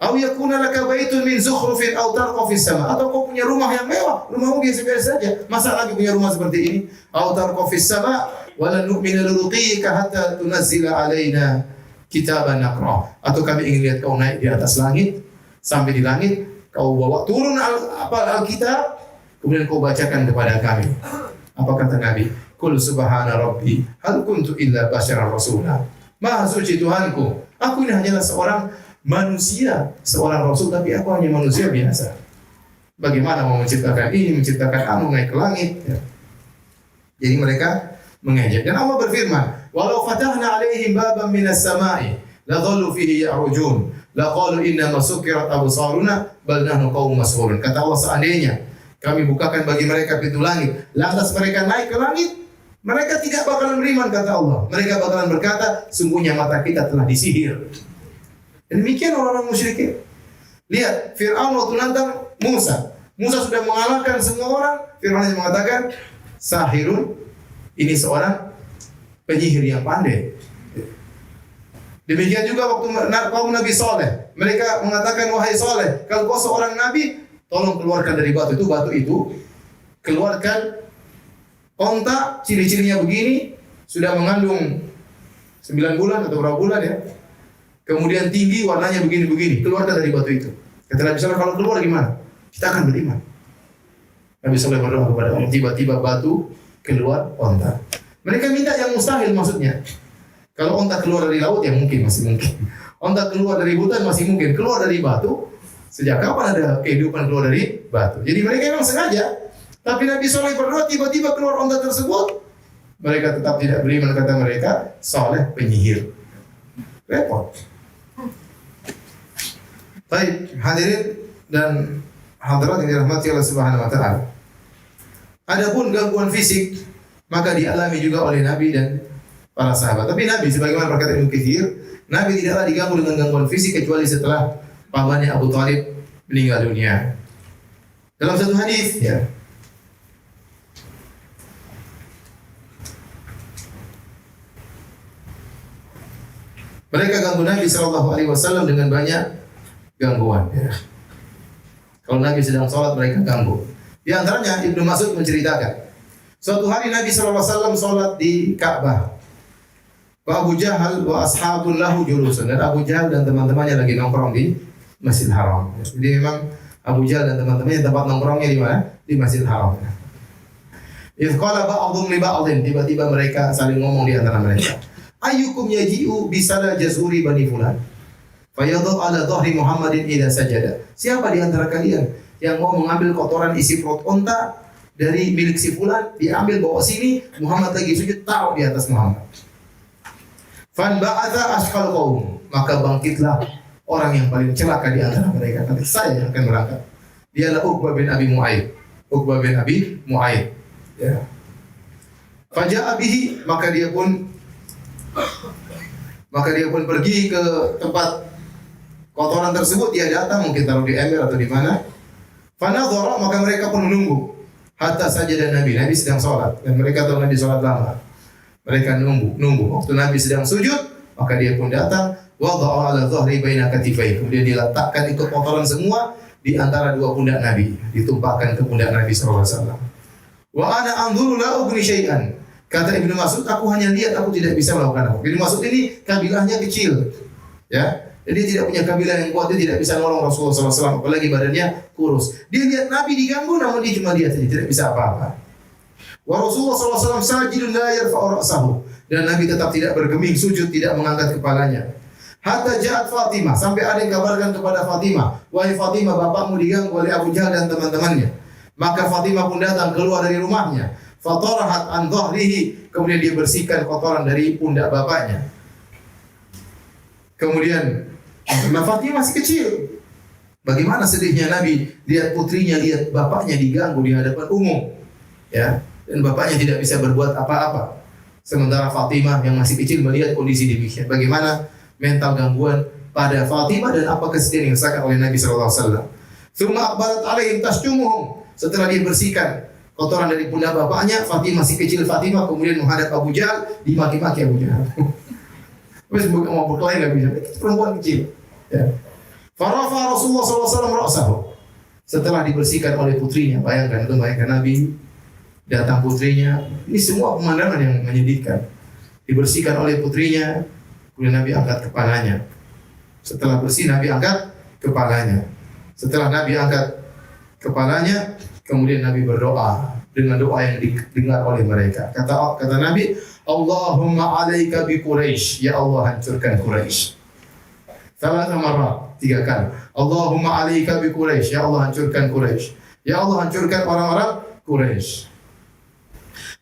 Au yakuna laka baitun min zukhrufin aw tarqa fis sama. Atau kau punya rumah yang mewah, rumahmu biasa-biasa saja. Masa Nabi punya rumah seperti ini? Aw tarqa fis sama wa lan nu'mina liruqiyika hatta tunazzila alaina kitaban naqra. Atau kami ingin lihat kau naik di atas langit, sampai di langit kau bawa turun Alkitab, kemudian kau bacakan kepada kami. Apa kata Nabi? Qul subhana rabbi hal kuntu illa basyaran rasula. Maha suci Tuhanku, aku ini hanyalah seorang manusia, seorang rasul, tapi aku hanya manusia biasa. Bagaimana mau menciptakan ini, menciptakan anu naik ke langit? Ya. Jadi mereka mengejek. Dan Allah berfirman, walau fatahna alaihim baban minas sama'i la dhallu fihi ya'rujun la qalu inna masukirat absaruna bal nahnu qaumun mas'urun. Kata Allah, seandainya kami bukakan bagi mereka pintu langit, lantas mereka naik ke langit, mereka tidak bakalan beriman, kata Allah. Mereka bakalan berkata, sungguhnya mata kita telah disihir. Dan demikian orang-orang musyrikin. Lihat, Fir'aun waktu nantang Musa. Musa sudah mengalahkan semua orang. Fir'aun hanya mengatakan, sahirun, ini seorang penyihir yang pandai. Demikian juga waktu kaum Nabi Saleh. Mereka mengatakan, wahai Saleh, kalau kau seorang Nabi, tolong keluarkan dari batu itu, keluarkan onta, ciri-cirinya begini, sudah mengandung 9 bulan atau berapa bulan ya. Kemudian tinggi, warnanya begini-begini, keluarkan dari batu itu. Kata Nabi SAW, kalau keluar gimana? kita akan beriman. Nabi Saleh berdoa kepada Allah, tiba-tiba batu keluar onta. Mereka minta yang mustahil maksudnya. Kalau onta keluar dari laut ya mungkin, masih mungkin. Onta keluar dari hutan masih mungkin. Keluar dari batu, sejak kapan ada kehidupan keluar dari batu? Jadi mereka memang sengaja. Tapi Nabi Saleh berdoa, tiba-tiba keluar onta tersebut. Mereka tetap tidak beriman, kata mereka, Saleh penyihir. Repot. Baik, hadirin dan hadirat yang dirahmati Allah Subhanahu wa taala. Adapun gangguan fisik maka dialami juga oleh Nabi dan para sahabat. Tapi Nabi sebagaimana berkata Ibnu Katsir, Nabi tidaklah diganggu dengan gangguan fisik kecuali setelah pamannya Abu Thalib meninggal dunia. Dalam satu hadis ya, mereka ganggu Nabi sallallahu alaihi wasallam dengan banyak gangguan ya. Kalau Nabi sedang sholat mereka ganggu. Di antaranya Ibnu Mas'ud menceritakan, suatu hari Nabi SAW sholat di Ka'bah. Wa Abu Jahal wa ashabul lahu julusun. Dan Abu Jahal dan teman-temannya lagi nongkrong di Masjidil Haram. Jadi memang Abu Jahal dan teman-temannya tempat nongkrongnya di mana? Di Masjidil Haram. Idz qala ba'dhum li ba'dhin, tiba-tiba mereka saling ngomong di antara mereka. Ayyukum yaji'u bisala jazuri bani fulan. Fayadhu ala dhahri Muhammadin idza sajada. Siapa di antara kalian yang mau mengambil kotoran isi perut onta dari milik si fulan, diambil bawa sini, Muhammad lagi sujud, taruh di atas Muhammad. Fan ba'atha ashqal qaum, maka bangkitlah orang yang paling celaka di antara mereka. Kata saya yang akan berangkat. Dialah Uqbah bin Abi Mu'ayyid. Uqbah bin Abi Mu'ayyid. Ya. Faja'a bihi, maka dia pun pergi ke tempat kotoran tersebut. Dia datang, mungkin taruh di ember atau di mana. Fanadhara, maka mereka pun menunggu hatta sajada Nabi. Nabi sedang sholat dan mereka tahu Nabi sholat lama. Mereka nunggu. Waktu Nabi sedang sujud, maka dia pun datang. Wada'a ala dhahri baina katifai. Kemudian diletakkan itu kotoran semua di antara dua pundak Nabi, ditumpahkan ke pundak Nabi sallallahu alaihi wasallam. Wa ana anzuru la ughni syai'an. Kata Ibnu Mas'ud, aku hanya lihat, aku tidak bisa melakukan apa. Ibnu Mas'ud ini kabilahnya kecil. Ya. Jadi dia tidak punya kabilah yang kuat, dia tidak bisa nolong Rasulullah SAW, apalagi badannya kurus. Dia lihat Nabi diganggu, namun dia cuma lihat saja, tidak bisa apa-apa. Wa Rasulullah SAW sajidun la yarfa'u ra'sahu, dan Nabi tetap tidak bergeming sujud, tidak mengangkat kepalanya. Hatta ja'at Fatimah, sampai ada yang kabarkan kepada Fatimah, wahai Fatimah, bapakmu diganggu oleh Abu Jahal dan teman-temannya. Maka Fatimah pun datang keluar dari rumahnya. Fatarahat an dhahrihi, kemudian dia bersihkan kotoran dari pundak bapaknya. Kemudian Fatimah masih kecil. Bagaimana sedihnya Nabi lihat putrinya, lihat bapaknya diganggu di hadapan umum. Ya, dan bapaknya tidak bisa berbuat apa-apa. Sementara Fatimah yang masih kecil melihat kondisi demikian. Bagaimana mental gangguan pada Fatimah dan apa kesedihan yang dirasakan oleh Nabi sallallahu alaihi wasallam. Tsumma aqbalat alaihim tasjumuhum. Setelah dia bersihkan kotoran dari pundak bapaknya, Fatimah masih kecil, Fatimah kemudian menghadap Abu Jahal, dimaki-maki Abu Jahal. Wes mau berkelahi enggak bisa. Perempuan kecil. Ya. Farafa Rasulullah SAW ra'sahu. Setelah dibersihkan oleh putrinya, bayangkan Nabi datang putrinya. Ini semua pemandangan yang menyedihkan. Dibersihkan oleh putrinya, kemudian Nabi angkat kepalanya. Setelah bersih, Nabi angkat kepalanya. Setelah Nabi angkat kepalanya, kemudian Nabi berdoa dengan doa yang didengar oleh mereka. Kata Nabi, Allahumma alaika bi Quraisy, ya Allah hancurkan Quraisy. Salah marah, 3 kali. Allahumma alaika bi Quraisy, ya Allah hancurkan Quraisy. Ya Allah hancurkan orang-orang Quraisy.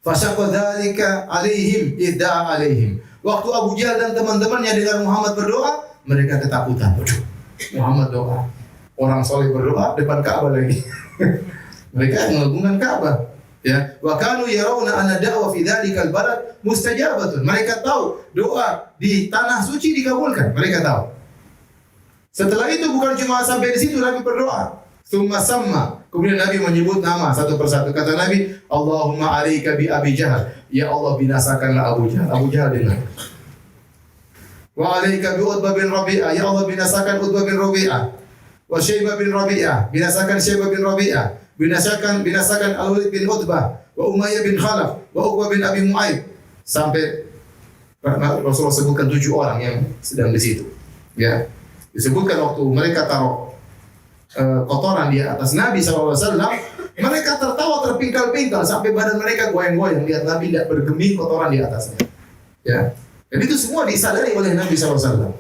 Fasyaqa dzalika alaihim idda'a alaihim. Waktu Abu Jahal dan teman-temannya dengar Muhammad berdoa, mereka ketakutan. Waduh, Muhammad doa. Orang soleh berdoa depan Ka'bah lagi. Mereka mengagungkan Ka'bah. Ya, wa kanu yarawna anna da'wa fi dzalikal balad mustajabatun. Mereka tahu doa di tanah suci dikabulkan. Mereka tahu. Setelah itu bukan cuma sampai di situ Nabi berdoa. Tsumma samma. Kemudian Nabi menyebut nama satu persatu. Kata Nabi, Allahumma alaika bi Abi Jahal. Ya Allah binasakanlah Abu Jahal. Abu Jahal dengar. Wa alaika bi Utbah bin Rabi'ah. Ya Allah binasakan Utbah bin Rabi'ah. Wa Syaibah bin Rabi'ah. Binasakan Syaibah bin Rabi'ah. Binasakan Al-Walid bin Utbah, wa Umayyah bin Khalaf, wa Uqbah bin Abi Mu'ayyid. Sampai Rasulullah sebutkan 7 orang yang sedang di situ. Ya. Disebutkan waktu mereka taruh kotoran di atas Nabi SAW, mereka tertawa terpingkal-pingkal sampai badan mereka goyang-goyang lihat Nabi tidak bergeming kotoran di atasnya. Ya, dan itu semua disadari oleh Nabi SAW.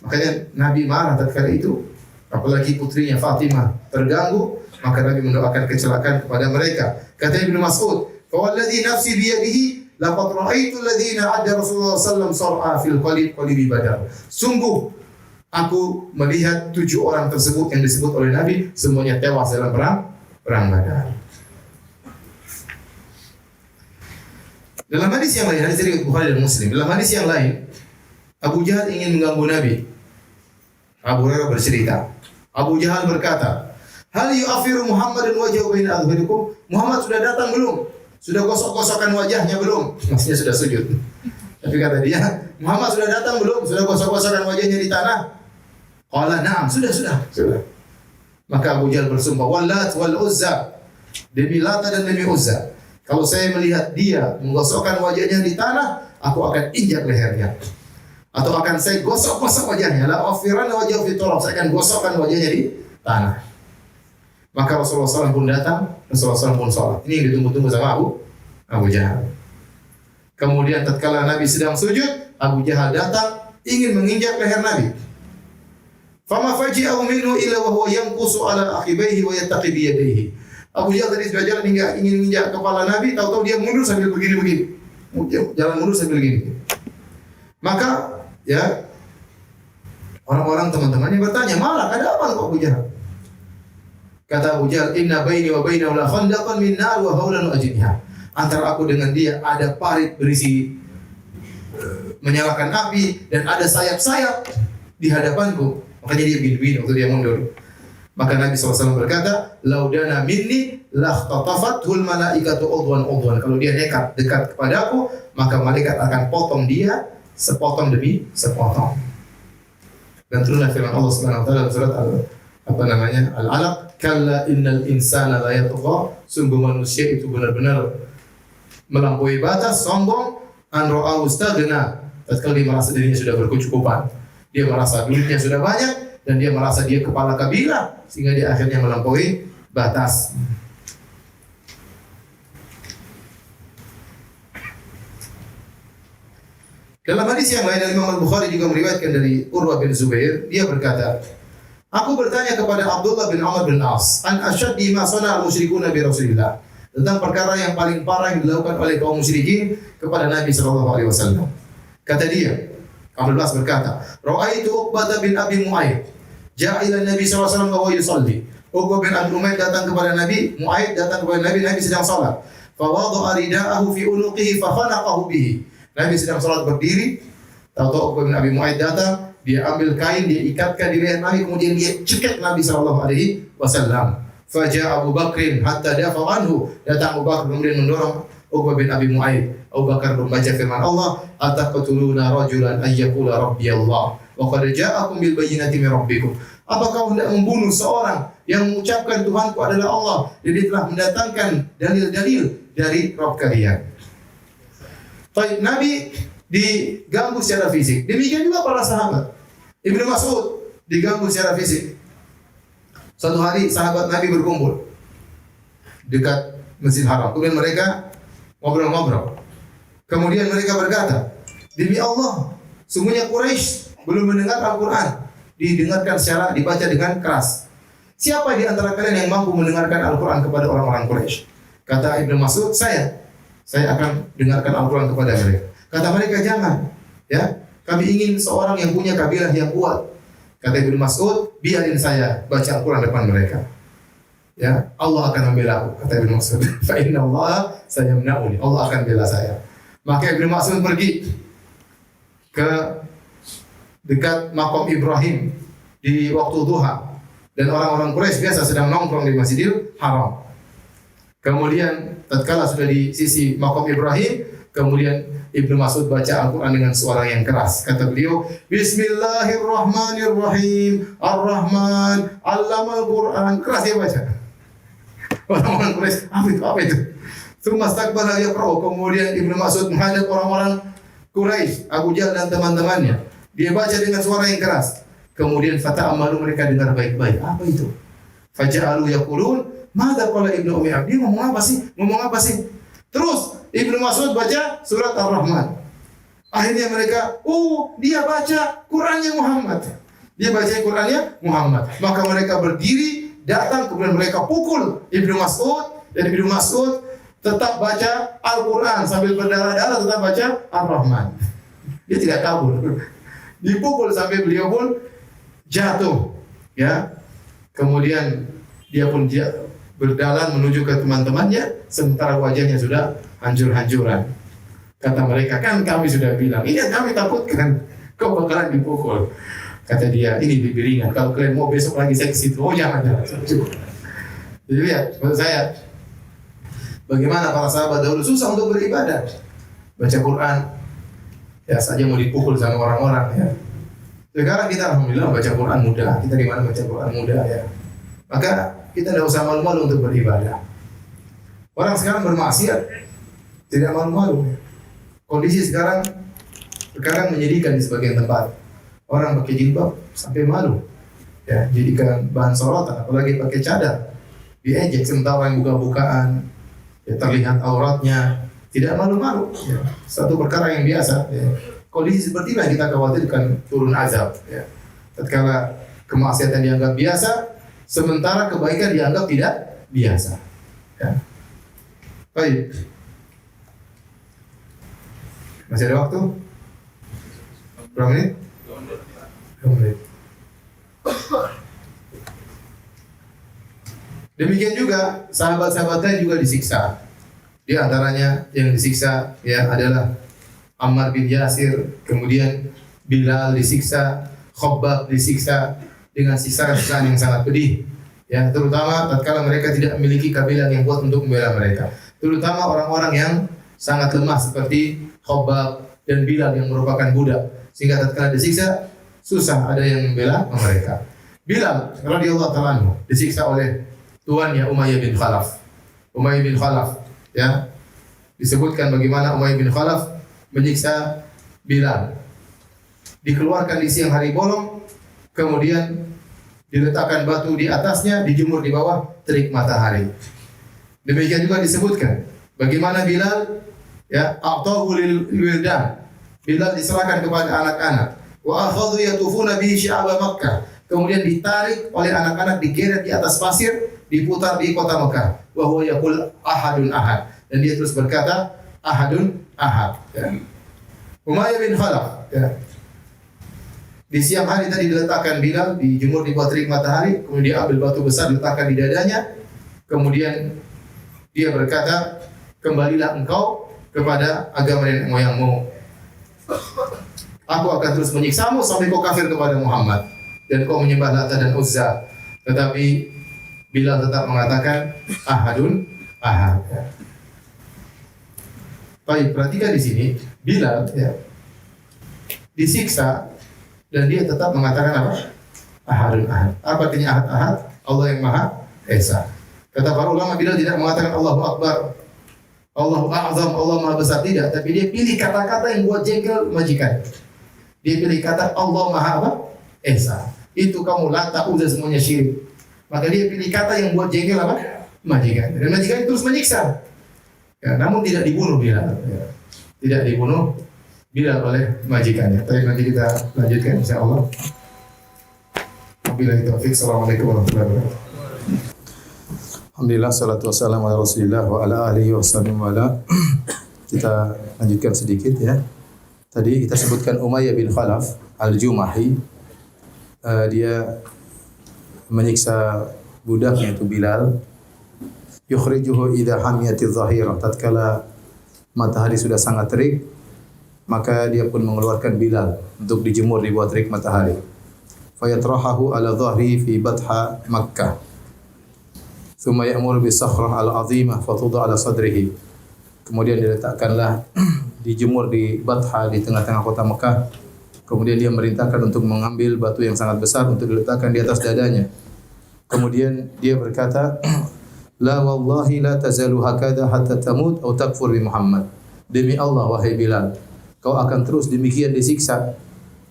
Makanya Nabi marah tatkala itu, apalagi putrinya Fatimah terganggu, maka Nabi mendoakan kecelakaan kepada mereka. Kata Ibnu Mas'ud, "Fawalladzi nafsi biyadihi laqad ra'aitu alladziina 'adda Rasulullah sallallahu alaihi wasallam sar'a fil qalibi Badar." Sungguh aku melihat 7 orang tersebut yang disebut oleh Nabi semuanya tewas dalam perang Badar. Dalam hadis yang lain, hadis dari Bukhari dan Muslim, dalam hadis yang lain, Abu Jahal ingin mengganggu Nabi. Abu Hurairah bercerita, Abu Jahal berkata, "Hal yu'afiru Muhammadun wajhahu baina adhhurikum?" Muhammad sudah datang belum? Sudah gosok-gosokkan wajahnya belum? Maksudnya sudah sujud. Tapi kata dia, Muhammad sudah datang belum? Sudah gosok-gosokkan wajahnya di tanah? Qala na'am, sudah. Maka Abu Jahal bersumpah, "Wallat wal Uzza." Demi Lata dan demi Uzza. Kalau saya melihat dia menggosokkan wajahnya di tanah, aku akan injak lehernya. Atau akan saya gosok-gosok wajahnya. La afiran wajah fi turab. Saya akan gosokkan wajahnya di tanah. Maka Rasulullah SAW pun datang, Rasulullah SAW pun sholat. Ini yang ditunggu-tunggu sama Abu Jahal. Kemudian tatkala Nabi sedang sujud, Abu Jahal datang ingin menginjak leher Nabi. Fama faji'ahu minhu illa wa huwa yanqusu ala akhibaihi wa yattaqi bi yadayhi. Abu Jahal tadi sudah jalan hingga ingin menginjak kepala Nabi, tahu-tahu dia mundur sambil begini-begini. Jalan mundur sambil begini. Maka ya orang-orang teman-temannya bertanya, "Malah ada apa kok Abu Jahal?" Kata Abu Jahal, "Inna baini wa bainahu la khandaqan min nar wa hawlan ajniha." Antara aku dengan dia ada parit berisi menyalakan api dan ada sayap-sayap di hadapanku. Makanya dia begini-begini waktu dia mundur. Maka Nabi SAW berkata, "Laudana minni lahtatafathul malaikatu udwan." Kalau dia nekat dekat kepadaku, maka malaikat akan potong dia sepotong demi sepotong. Dan turunlah firman Allah Subhanahu wa taala dalam surat Al-Alaq, "Kalla innal insana la yatgha." Sungguh manusia itu benar-benar melampaui batas, sombong, an ra'ahu istaghna. Tatkala dia merasa dirinya sudah berkecukupan, dia merasa duitnya sudah banyak dan dia merasa dia kepala kabilah sehingga dia akhirnya melampaui batas. Dalam hadis yang lain, Imam Al-Bukhari juga meriwayatkan dari Urwah bin Zubair, dia berkata, "Aku bertanya kepada Abdullah bin Amr bin As, an asyaddi ma sana'a al-musyrikuna bi Rasulillah." Tentang perkara yang paling parah yang dilakukan oleh kaum musyrikin kepada Nabi sallallahu alaihi wasallam. Kata dia, Abdul Bas berkata, "Ra'aitu Uqbah bin Abi Mu'ayyid ja'a ila Nabi sallallahu alaihi wasallam wa huwa yusalli." Uqbah bin Abi Mu'ayyid datang kepada Nabi, Mu'ayyid datang kepada Nabi, Nabi sedang salat. Fa wada'a rida'ahu fi unuqihi fa khanaqahu bihi. Nabi sedang salat berdiri, tahu-tahu Uqbah bin Abi Mu'ayyid datang, dia ambil kain, dia ikatkan di leher Nabi, kemudian dia cekat Nabi sallallahu alaihi wasallam. Faja'a Abu Bakrin hatta dafa anhu. Datang Abu Bakar kemudian mendorong Uqbah bin Abi Mu'ayyid. Abu Bakar membaca firman Allah, "Ataqtuluna rajulan ay yaqula rabbi Allah wa qad ja'akum bil bayyinati min rabbikum." Apakah hendak membunuh seorang yang mengucapkan Tuhanku adalah Allah dan dia telah mendatangkan dalil-dalil dari Rabb kalian? Baik, Nabi diganggu secara fisik. Demikian juga para sahabat. Ibnu Mas'ud diganggu secara fisik. Suatu hari sahabat Nabi berkumpul dekat Masjid Haram. Kemudian mereka ngobrol-ngobrol. Kemudian mereka berkata, "Demi Allah, sungguhnya Quraisy belum mendengar Al-Quran. Didengarkan secara dibaca dengan keras. Siapa di antara kalian yang mampu mendengarkan Al-Quran kepada orang-orang Quraisy?" Kata Ibnu Mas'ud, saya akan dengarkan Al-Quran kepada mereka. Kata mereka, "Jangan, ya. Kami ingin seorang yang punya kabilah yang kuat." Kata Ibnu Mas'ud, "Biarin saya baca Al-Quran depan mereka. Ya, Allah akan membela aku." Kata Ibnu Mas'ud, "Fa inna Allah sayamna'uni." Allah akan bela saya. Maka Ibnu Mas'ud pergi ke dekat makam Ibrahim di waktu duha dan orang-orang Quraisy biasa sedang nongkrong di Masjidil Haram. Kemudian tatkala sudah di sisi makam Ibrahim, kemudian Ibnu Mas'ud baca Al-Quran dengan suara yang keras. Kata beliau, "Bismillahirrahmanirrahim. Ar-Rahman 'allamal Qur'an." Keras dia baca. Orang-orang Quraisy, apa itu? Tsumma istaqbala yaqra. Kemudian Ibnu Mas'ud menghadap orang-orang Quraisy, Abu Jahal dan teman-temannya. Dia baca dengan suara yang keras. Kemudian fata'amalu, mereka dengar baik-baik. Apa itu? Faja'alu yaqulun, "Madza qala Ibnu Ummi Abdi?" Ngomong apa sih? Ngomong apa sih? Terus Ibnu Mas'ud baca surat Ar-Rahman. Akhirnya mereka, "Oh, dia baca Qur'annya Muhammad." Dia baca Qur'annya Muhammad. Maka mereka berdiri, datang, kemudian mereka pukul Ibnu Mas'ud, dan Ibnu Mas'ud tetap baca Al-Quran sambil berdarah-darah, tetap baca Ar-Rahman. Dia tidak kabur. Dipukul sampai beliau pun jatuh. Ya. Kemudian dia pun berjalan menuju ke teman-temannya, sementara wajahnya sudah hancur-hancuran. Kata mereka, kan kami sudah bilang, iya kami takutkan kau bakalan dipukul. Kata dia, ini lebih ringan. Kalau kalian mau besok lagi saya ke situ, oh jangan. Jadi lihat, maksud saya, bagaimana para sahabat dahulu susah untuk beribadah, baca Quran, ya saja mau dipukul sama orang-orang ya. Sekarang kita alhamdulillah baca Quran mudah. Kita di mana baca Quran mudah ya. Maka kita tidak usah malu-malu untuk beribadah. Orang sekarang bermaksiat tidak malu-malu. Kondisi sekarang menyedihkan di sebagian tempat. Orang pakai jilbab sampai malu. Ya, jadikan bahan sorotan, apalagi pakai cadar. Diejek sementara orang buka-bukaan, ya, terlihat auratnya, tidak malu-malu. Ya. Satu perkara yang biasa. Ya. Kondisi seperti ini kita khawatirkan turun azab. Ya. Tatkala kemaksiatan dianggap biasa, sementara kebaikan dianggap tidak biasa. Ya. Baik. Masih ada waktu? Berapa menit? 2 menit. Demikian juga sahabat-sahabatnya juga disiksa. Di antaranya yang disiksa ya adalah Ammar bin Yasir, kemudian Bilal disiksa, Khabbab disiksa dengan siksaan yang sangat pedih. Ya, terutama tatkala mereka tidak memiliki kabilah yang kuat untuk membela mereka. Terutama orang-orang yang sangat lemah seperti Khabbab dan Bilal yang merupakan budak. Sehingga tatkala disiksa susah ada yang membela mereka. Bilal radhiyallahu ta'ala anhu disiksa oleh tuannya Umayyah bin Khalaf. Umayyah bin Khalaf ya. Disebutkan bagaimana Umayyah bin Khalaf menyiksa Bilal. Dikeluarkan di siang hari bolong, kemudian diletakkan batu di atasnya, dijemur di bawah terik matahari. Demikian juga disebutkan bagaimana Bilal ya a'tahu lil wildan. Bilal diserahkan kepada anak-anak. Wa akhadhu yatufuna bihi sya'aba Makkah. Kemudian ditarik oleh anak-anak, digeret di atas pasir, diputar di kota Mekah. Wa huwa yaqul ahadun ahad. Dan dia terus berkata ahadun ahad. Ya. Umayyah bin Khalaf. Ya. Di siang hari tadi diletakkan Bilal, dijemur di bawah terik matahari, kemudian dia ambil batu besar diletakkan di dadanya. Kemudian dia berkata, kembalilah engkau kepada agama nenek moyangmu. Aku akan terus menyiksamu sampai kau kafir kepada Muhammad dan kau menyembah Lata dan Uzza. Tetapi Bilal tetap mengatakan ahadun ahad. Ya. Baik, perhatikan di sini Bilal ya, disiksa dan dia tetap mengatakan apa? Ahadun ahad. Apa artinya ahad ahad? Allah yang Maha Esa. Kata para ulama, Bilal tidak mengatakan Allahu Akbar, Allahu A'zam, Allah Maha Besar, tidak, tapi dia pilih kata-kata yang buat jengkel majikan. Dia pilih kata Allah Maha apa? Esa. Itu kamu Lata, Uzza semuanya syirik. Maka dia pilih kata yang buat jengkel apa? Majikan. Dan majikan terus menyiksa. Ya, namun tidak dibunuh Bilal. Ya. Tidak dibunuh Bilal oleh majikannya. Tapi nanti kita lanjutkan insyaallah. Wabillahi taufiq. Assalamualaikum warahmatullahi wabarakatuh. Alhamdulillah, salatu wassalamu ala Rasulillah wa ala alihi wa sallam. Kita lanjutkan sedikit ya. Tadi kita sebutkan Umayyah bin Khalaf Al-Jumahi. Dia menyiksa budaknya itu Bilal. Yukhrijuhu idza hamiyatiz zahirah. Tatkala matahari sudah sangat terik, maka dia pun mengeluarkan Bilal untuk dijemur di bawah terik matahari. Fayatrahahu ala dhahri fi batha Makkah. Thumma ya'muru bi sakhrah al-'azimah fatudha ala sadrihi. Kemudian diletakkanlah dijemur di Batha di tengah-tengah kota Mekah. Kemudian dia merintahkan untuk mengambil batu yang sangat besar untuk diletakkan di atas dadanya. Kemudian dia berkata, la wallahi la tazalu hakada hatta tamut atau takfur bi Muhammad. Demi Allah wahai Bilal, kau akan terus demikian disiksa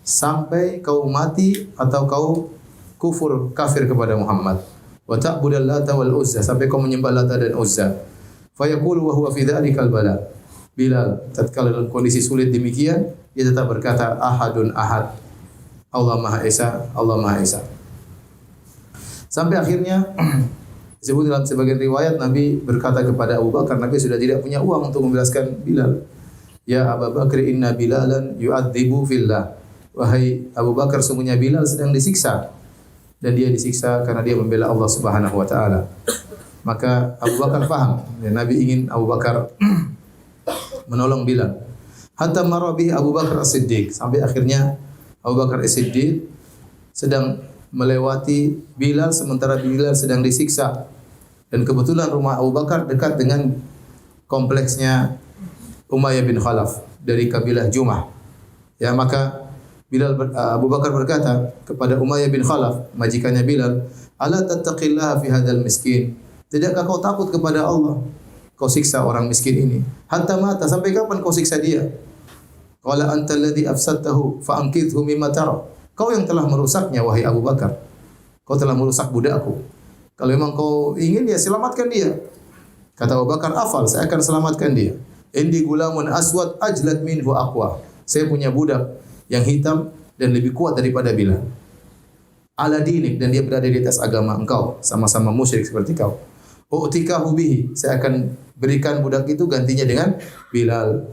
sampai kau mati atau kau kafir kepada Muhammad. wa ta'budal Lata wal Uzza, sampai kau menyembah Lata dan Uzza. Fa yaqulu wa huwa fi dzalikal bala. Bilal tatkala dalam kondisi sulit demikian, dia tetap berkata ahadun ahad. Allah Maha Esa, Allah Maha Esa. Sampai akhirnya disebut dalam sebagian riwayat Nabi berkata kepada Abu Bakar, Nabi sudah tidak punya uang untuk membebaskan Bilal. Ya Abu Bakar, inna Bilalan yu'adzibu fillah. Wahai Abu Bakar, sungguhnya Bilal sedang disiksa, dan dia disiksa karena dia membela Allah Subhanahu wa taala. Maka Abu Bakar faham, dan Nabi ingin Abu Bakar menolong Bilal. Hatta marra bihi Abu Bakar As-Siddiq, sampai akhirnya Abu Bakar As-Siddiq sedang melewati Bilal sementara Bilal sedang disiksa. Dan kebetulan rumah Abu Bakar dekat dengan kompleksnya Umayyah bin Khalaf dari kabilah Jumah. Ya, maka Abu Bakar berkata kepada Umayyah bin Khalaf, majikannya Bilal, "Ala tattaqillaha fi hadzal miskin?" Tidakkah kau takut kepada Allah? Kau siksa orang miskin ini. Hatta mata, sampai kapan kau siksa dia? Qala anta alladhi afsadtahu fa anqidhhu mimma tara. Kau yang telah merusaknya wahai Abu Bakar. Kau telah merusak budakku. Kalau memang kau ingin ya selamatkan dia. Kata Abu Bakar, "Afal, saya akan selamatkan dia. Indi gulamun aswad ajlad minhu aqwa." Saya punya budak yang hitam dan lebih kuat daripada Bilal. Ala dinik, dan dia berada di atas agama engkau, sama-sama musyrik seperti kau. U'tikahu bihi, saya akan berikan budak itu gantinya dengan Bilal.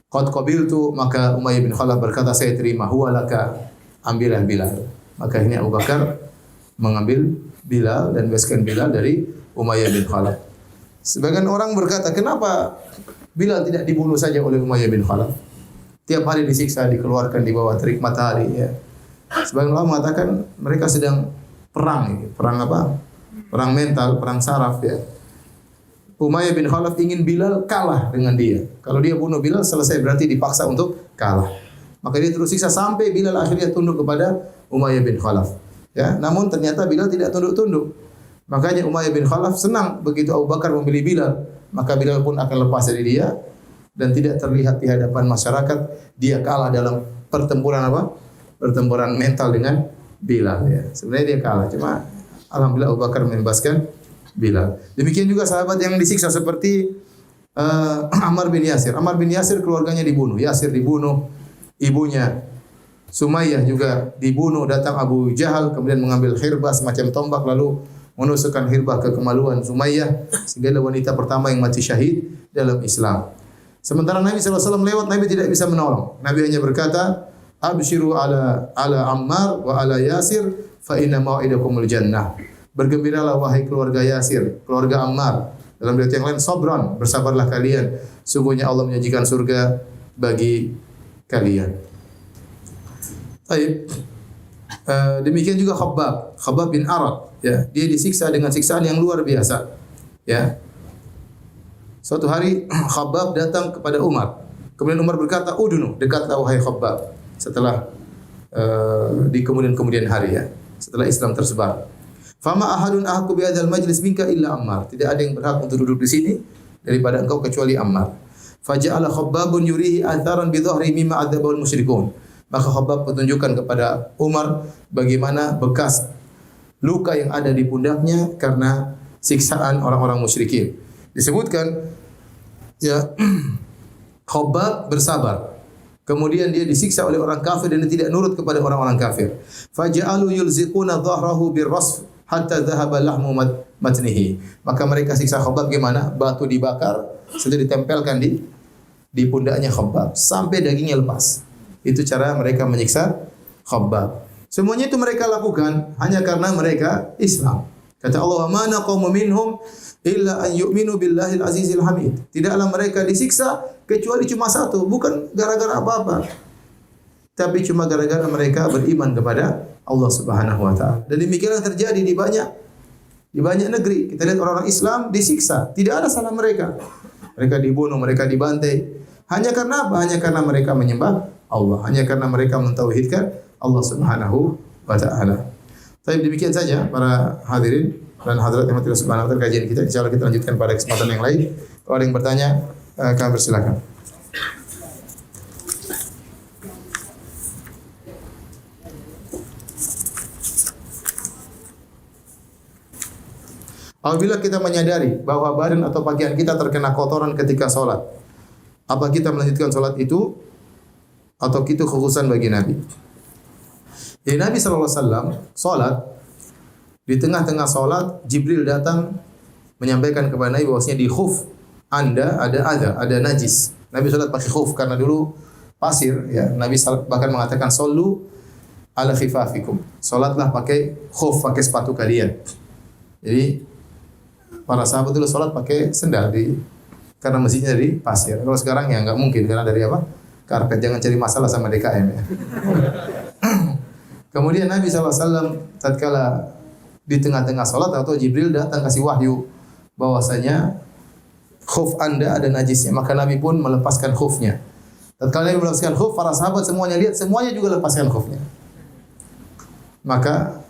Qad qabiltu, maka Umayyah bin Khalaf berkata, saya terima. Huwa laka, ambillah Bilal. Maka ini Abu Bakar mengambil Bilal dan bebaskan Bilal dari Umayyah bin Khalaf. Sebagian orang berkata, kenapa Bilal tidak dibunuh saja oleh Umayyah bin Khalaf? Tiap hari disiksa, dikeluarkan di bawah terik matahari. Ya. Sebagian orang mengatakan mereka sedang perang. Perang apa? Perang mental, perang saraf. Ya. Umayyah bin Khalaf ingin Bilal kalah dengan dia. Kalau dia bunuh Bilal, selesai, berarti dipaksa untuk kalah. Maka dia terus siksa sampai Bilal akhirnya tunduk kepada Umayyah bin Khalaf. Ya. Namun ternyata Bilal tidak tunduk-tunduk. Makanya Umayyah bin Khalaf senang begitu Abu Bakar memilih Bilal. Maka Bilal pun akan lepas dari dia. Dan tidak terlihat di hadapan masyarakat dia kalah dalam pertempuran apa? Pertempuran mental dengan Bilal. Ya. Sebenarnya dia kalah, cuma alhamdulillah Abu Bakar membebaskan Bilal. Demikian juga sahabat yang disiksa seperti Ammar bin Yasir. Ammar bin Yasir keluarganya dibunuh. Yasir dibunuh, ibunya Sumayyah juga dibunuh. Datang Abu Jahal kemudian mengambil khirbah semacam tombak lalu menusukkan khirbah ke kemaluan Sumayyah sehingga adalah wanita pertama yang mati syahid dalam Islam. Sementara Nabi SAW lewat, Nabi tidak bisa menolong. Nabi hanya berkata, "Abshiru ala Ammar wa ala Yasir fa inna mau'idakumul jannah." Bergembiralah wahai keluarga Yasir, keluarga Ammar. Dalam riwayat yang lain, "Sabran, bersabarlah kalian. Sungguhnya Allah menjanjikan surga bagi kalian." Baik. Demikian juga Khabbab bin Arad, ya. Dia disiksa dengan siksaan yang luar biasa. Ya. Suatu hari Khabbab datang kepada Umar. Kemudian Umar berkata, "Udunu, dekatlah wahai Khabbab." Setelah di kemudian hari, ya, setelah Islam tersebar. Fama ahadun ahqqu bi hadzal majlis minka illa Ammar. Tidak ada yang berhak untuk duduk di sini daripada engkau kecuali Ammar. Faja'ala Khabbabun yurihi atharan bi dhahri mimma adzabul musyrikun. Maka Khabbab menunjukkan kepada Umar bagaimana bekas luka yang ada di pundaknya karena siksaan orang-orang musyrikin. Disebutkan, ya, Khabbab bersabar. Kemudian dia disiksa oleh orang kafir dan dia tidak nurut kepada orang-orang kafir. Faja'alu yulziquna dhahrahu birrasf hatta dhahaba lahmu matnihi. Maka mereka siksa Khabbab gimana? Batu dibakar, sudah ditempelkan di pundaknya Khabbab sampai dagingnya lepas. Itu cara mereka menyiksa Khabbab. Semuanya itu mereka lakukan hanya karena mereka Islam. Kata Allah, "Ma naqamu minhum illa an yu'minu billahil azizil hamid." Tidaklah mereka disiksa kecuali cuma satu, bukan gara-gara apa-apa. Tapi cuma gara-gara mereka beriman kepada Allah Subhanahu wa taala. Dan demikian yang terjadi di banyak negeri. Kita lihat orang-orang Islam disiksa, tidak ada salah mereka. Mereka dibunuh, mereka dibantai. Hanya karena apa? Hanya karena mereka menyembah Allah, hanya karena mereka mentauhidkan Allah Subhanahu wa taala. Tapi demikian saja para hadirin dan hadirat yang Allah Subhanahu wa taala kajian kita. Insyaallah kita lanjutkan pada kesempatan yang lain. Kalau ada yang bertanya, kami persilakan. Apabila kita menyadari bahwa badan atau pakaian kita terkena kotoran ketika sholat, apa kita melanjutkan sholat itu atau itu khususan bagi Nabi? Jadi Nabi SAW sholat, di tengah-tengah sholat Jibril datang menyampaikan kepada Nabi bahwasanya di khuf Anda ada najis. Nabi sholat pakai khuf karena dulu pasir, ya. Nabi bahkan mengatakan sallu ala khifafikum. Sholatlah pakai khuf, pakai sepatu kalian. Jadi para sahabat dulu sholat pakai sendal karena masjidnya dari pasir. Kalau sekarang ya nggak mungkin karena dari apa? Karpet. Jangan cari masalah sama DKM ya. Kemudian Nabi SAW tatkala di tengah-tengah sholat atau Jibril datang kasih wahyu bahwasanya khuf Anda ada najisnya, maka Nabi pun melepaskan khufnya. Tatkala Nabi melepaskan khuf, para sahabat semuanya lihat, semuanya juga lepaskan khufnya. Maka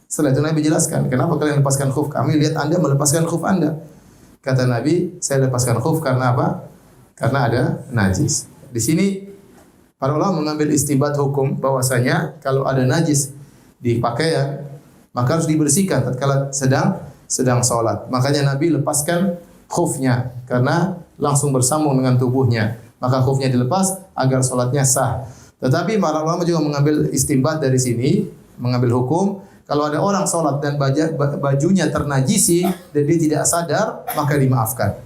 setelah itu Nabi jelaskan, kenapa kalian lepaskan khuf? Kami lihat Anda melepaskan khuf Anda. Kata Nabi, saya lepaskan khuf karena apa? Karena ada najis. Di sini para ulama mengambil istinbat hukum bahwasanya kalau ada najis di pakaian maka harus dibersihkan tatkala sedang sholat. Makanya Nabi lepaskan khufnya karena langsung bersambung dengan tubuhnya. Maka khufnya dilepas agar sholatnya sah. Tetapi para ulama juga mengambil istinbat dari sini, mengambil hukum kalau ada orang sholat dan bajunya ternajisi dan dia tidak sadar maka dimaafkan.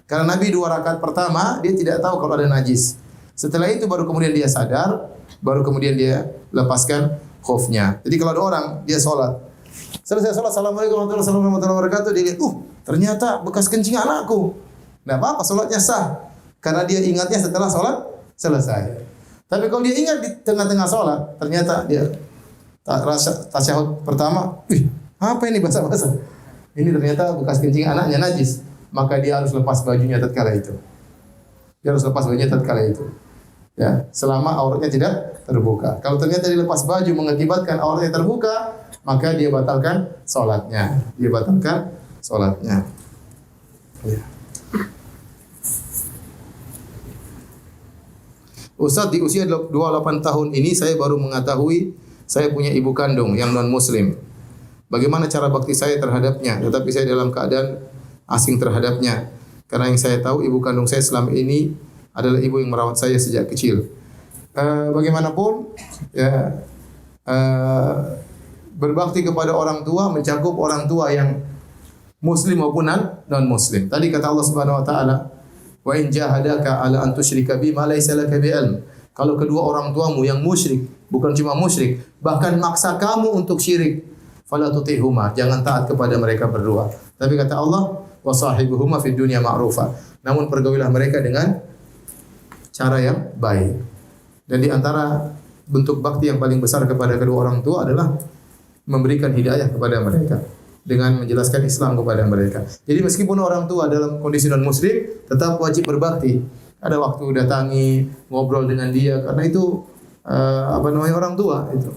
Karena Nabi 2 rakaat pertama dia tidak tahu kalau ada najis. Setelah itu baru kemudian dia sadar, baru kemudian dia lepaskan khufnya. Jadi kalau ada orang dia sholat, selesai sholat, assalamualaikum warahmatullahi wabarakatuh, dia lihat, ternyata bekas kencing anakku. Nggak apa-apa, sholatnya sah. Karena dia ingatnya setelah sholat selesai. Tapi kalau dia ingat di tengah-tengah sholat, ternyata dia tasyahud pertama, apa ini basah-basah? Ini ternyata bekas kencing anaknya najis. Maka dia harus lepas bajunya tatkala itu. Dia harus lepas bajunya tatkala itu. Ya, selama auratnya tidak terbuka. Kalau ternyata dilepas baju mengakibatkan auratnya terbuka, maka dia batalkan sholatnya. Ya. Ustaz, di usia 28 tahun ini saya baru mengetahui saya punya ibu kandung yang non muslim. Bagaimana cara bakti saya terhadapnya? Tetapi saya dalam keadaan asing terhadapnya. Karena yang saya tahu ibu kandung saya selama ini adalah ibu yang merawat saya sejak kecil. Bagaimanapun ya berbakti kepada orang tua mencakup orang tua yang muslim maupun non muslim. Tadi kata Allah Subhanahu wa taala, "Wa in jahadaka 'ala an tusyrika bi ma laysa laka bi ilm." Kalau kedua orang tuamu yang musyrik, bukan cuma musyrik, bahkan maksa kamu untuk syirik, fala tuti'huma, jangan taat kepada mereka berdua. Tapi kata Allah, wa sahibuhuma fid dunya ma'rufa. Namun pergaulilah mereka dengan cara yang baik. Dan di antara bentuk bakti yang paling besar kepada kedua orang tua adalah memberikan hidayah kepada mereka dengan menjelaskan Islam kepada mereka. Jadi meskipun orang tua dalam kondisi non muslim tetap wajib berbakti. Ada waktu datangi, ngobrol dengan dia karena itu orang tua itu.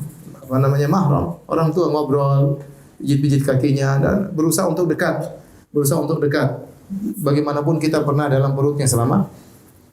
Mahram. Orang tua ngobrol, pijit-pijit kakinya dan berusaha untuk dekat. Bagaimanapun kita pernah dalam perutnya selama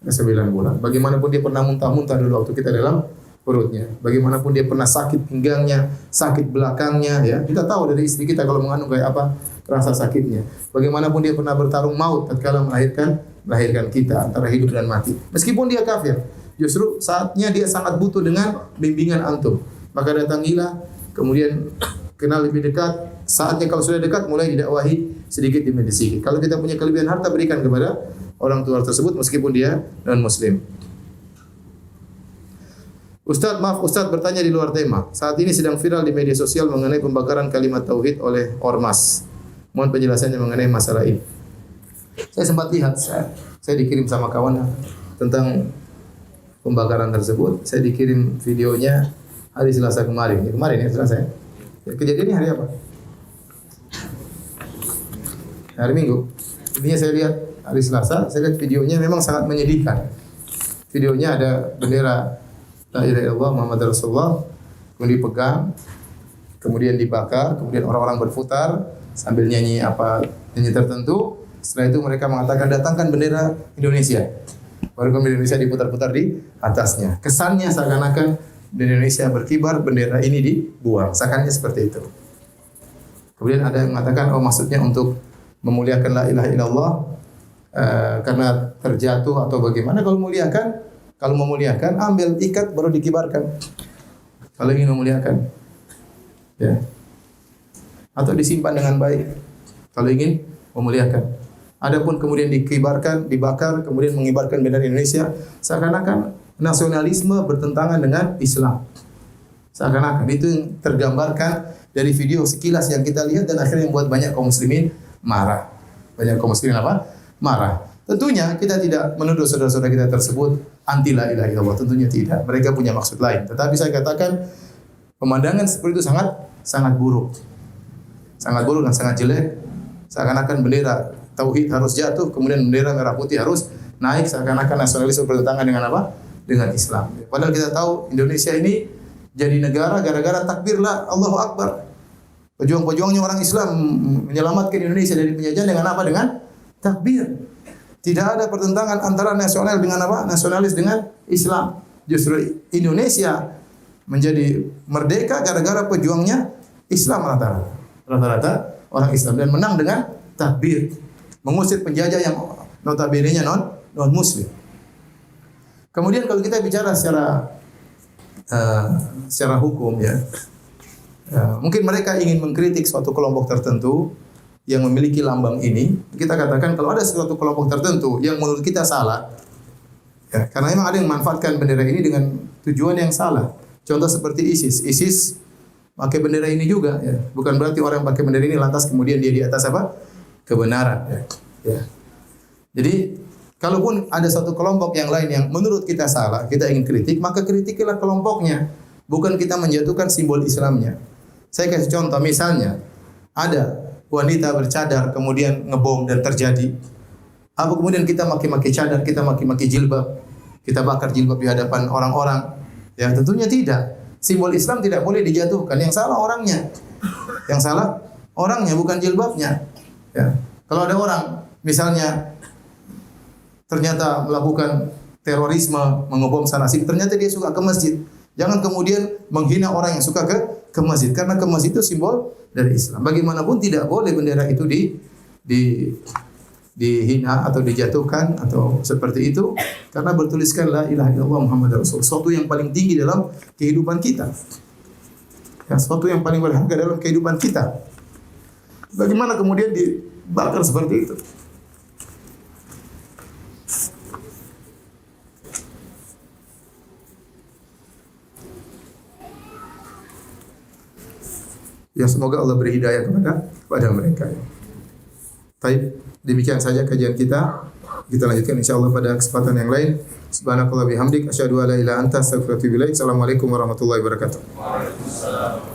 9 bulan. Bagaimanapun dia pernah muntah-muntah dulu waktu kita dalam perutnya. Bagaimanapun dia pernah sakit pinggangnya, sakit belakangnya, ya. Kita tahu dari istri kita kalau mengandung kayak apa rasa sakitnya. Bagaimanapun dia pernah bertarung maut tatkala melahirkan kita antara hidup dan mati. Meskipun dia kafir, justru saatnya dia sangat butuh dengan bimbingan antum. Maka datangilah, kemudian kenal lebih dekat. Saatnya kalau sudah dekat mulai didakwahi sedikit demi sedikit. Kalau kita punya kelebihan harta berikan kepada orang tua tersebut meskipun dia non muslim. Ustaz bertanya di luar tema. Saat ini sedang viral di media sosial mengenai pembakaran kalimat tauhid oleh ormas. Mohon penjelasannya mengenai masalah ini. Saya sempat lihat, saya dikirim sama kawan tentang pembakaran tersebut. Saya dikirim videonya hari Selasa kemarin. Kemarin ya Selasa ya. Kejadiannya hari apa? Hari Minggu. Intinya saya lihat hari Selasa, saya lihat videonya memang sangat menyedihkan. Videonya ada bendera La ilaha illallah Muhammad Rasulullah, kemudian dipegang, kemudian dibakar, kemudian orang-orang berputar sambil nyanyi tertentu. Setelah itu mereka mengatakan datangkan bendera Indonesia. Baru kemudian Indonesia diputar-putar di atasnya. Kesannya seakan-akan bendera Indonesia berkibar, bendera ini dibuang. Seakannya seperti itu. Kemudian ada yang mengatakan, oh maksudnya untuk memuliakan la ilaha illallah karena terjatuh atau bagaimana. Kalau memuliakan, ambil ikat baru dikibarkan. Kalau ingin memuliakan, ya. Atau disimpan dengan baik. Kalau ingin memuliakan. Adapun kemudian dikibarkan, dibakar, kemudian mengibarkan bendera Indonesia, seakan-akan nasionalisme bertentangan dengan Islam. Seakan-akan itu yang tergambarkan dari video sekilas yang kita lihat dan akhirnya membuat banyak kaum muslimin marah. Banyak kaum muslimin apa? Marah. Tentunya kita tidak menuduh saudara-saudara kita tersebut anti la ilaha illallah, tentunya tidak. Mereka punya maksud lain. Tetapi saya katakan pemandangan seperti itu sangat buruk. Sangat buruk dan sangat jelek. Seakan-akan bendera tauhid harus jatuh, kemudian bendera merah putih harus naik, seakan-akan nasionalisme bertentangan dengan apa? Dengan Islam. Padahal kita tahu Indonesia ini jadi negara gara-gara takbirlah Allahu Akbar. Pejuang-pejuangnya orang Islam menyelamatkan Indonesia dari penjajahan dengan apa? Dengan takbir. Tidak ada pertentangan antara nasional dengan apa? Nasionalis dengan Islam. Justru Indonesia menjadi merdeka gara-gara pejuangnya Islam rata-rata orang Islam dan menang dengan takbir. Mengusir penjajah yang notabene-nya non muslim. Kemudian kalau kita bicara secara hukum ya, mungkin mereka ingin mengkritik suatu kelompok tertentu yang memiliki lambang ini. Kita katakan kalau ada suatu kelompok tertentu yang menurut kita salah, ya, karena memang ada yang memanfaatkan bendera ini dengan tujuan yang salah. Contoh seperti ISIS pakai bendera ini juga, ya. Bukan berarti orang yang pakai bendera ini lantas kemudian dia di atas apa? Kebenaran. Ya. Jadi, kalaupun ada satu kelompok yang lain yang menurut kita salah, kita ingin kritik, maka kritikilah kelompoknya. Bukan kita menjatuhkan simbol Islamnya. Saya kasih contoh, misalnya, ada wanita bercadar, kemudian ngebom dan terjadi. Apa kemudian kita maki-maki cadar, kita maki-maki jilbab, kita bakar jilbab di hadapan orang-orang? Ya, tentunya tidak. Simbol Islam tidak boleh dijatuhkan. Yang salah orangnya. Yang salah orangnya, bukan jilbabnya. Ya. Kalau ada orang misalnya ternyata melakukan terorisme, mengebom sana sini, ternyata dia suka ke masjid. Jangan kemudian menghina orang yang suka ke masjid, karena ke masjid itu simbol dari Islam. Bagaimanapun tidak boleh bendera itu dihina atau dijatuhkan atau seperti itu, karena bertuliskan la ilaha illallah Muhammadar Rasul, sesuatu yang paling tinggi dalam kehidupan kita. Ya, sesuatu yang paling berharga dalam kehidupan kita. Bagaimana kemudian dibakar seperti itu? Ya, semoga Allah beri hidayah kepada mereka. Baik, demikian saja kajian kita. Kita lanjutkan insyaallah pada kesempatan yang lain. Subhanakallah bihamdik asyhadu an la ilaha illa anta astaghfiruka wa atubu ilaik. Assalamualaikum warahmatullahi wabarakatuh. Waalaikumsalam.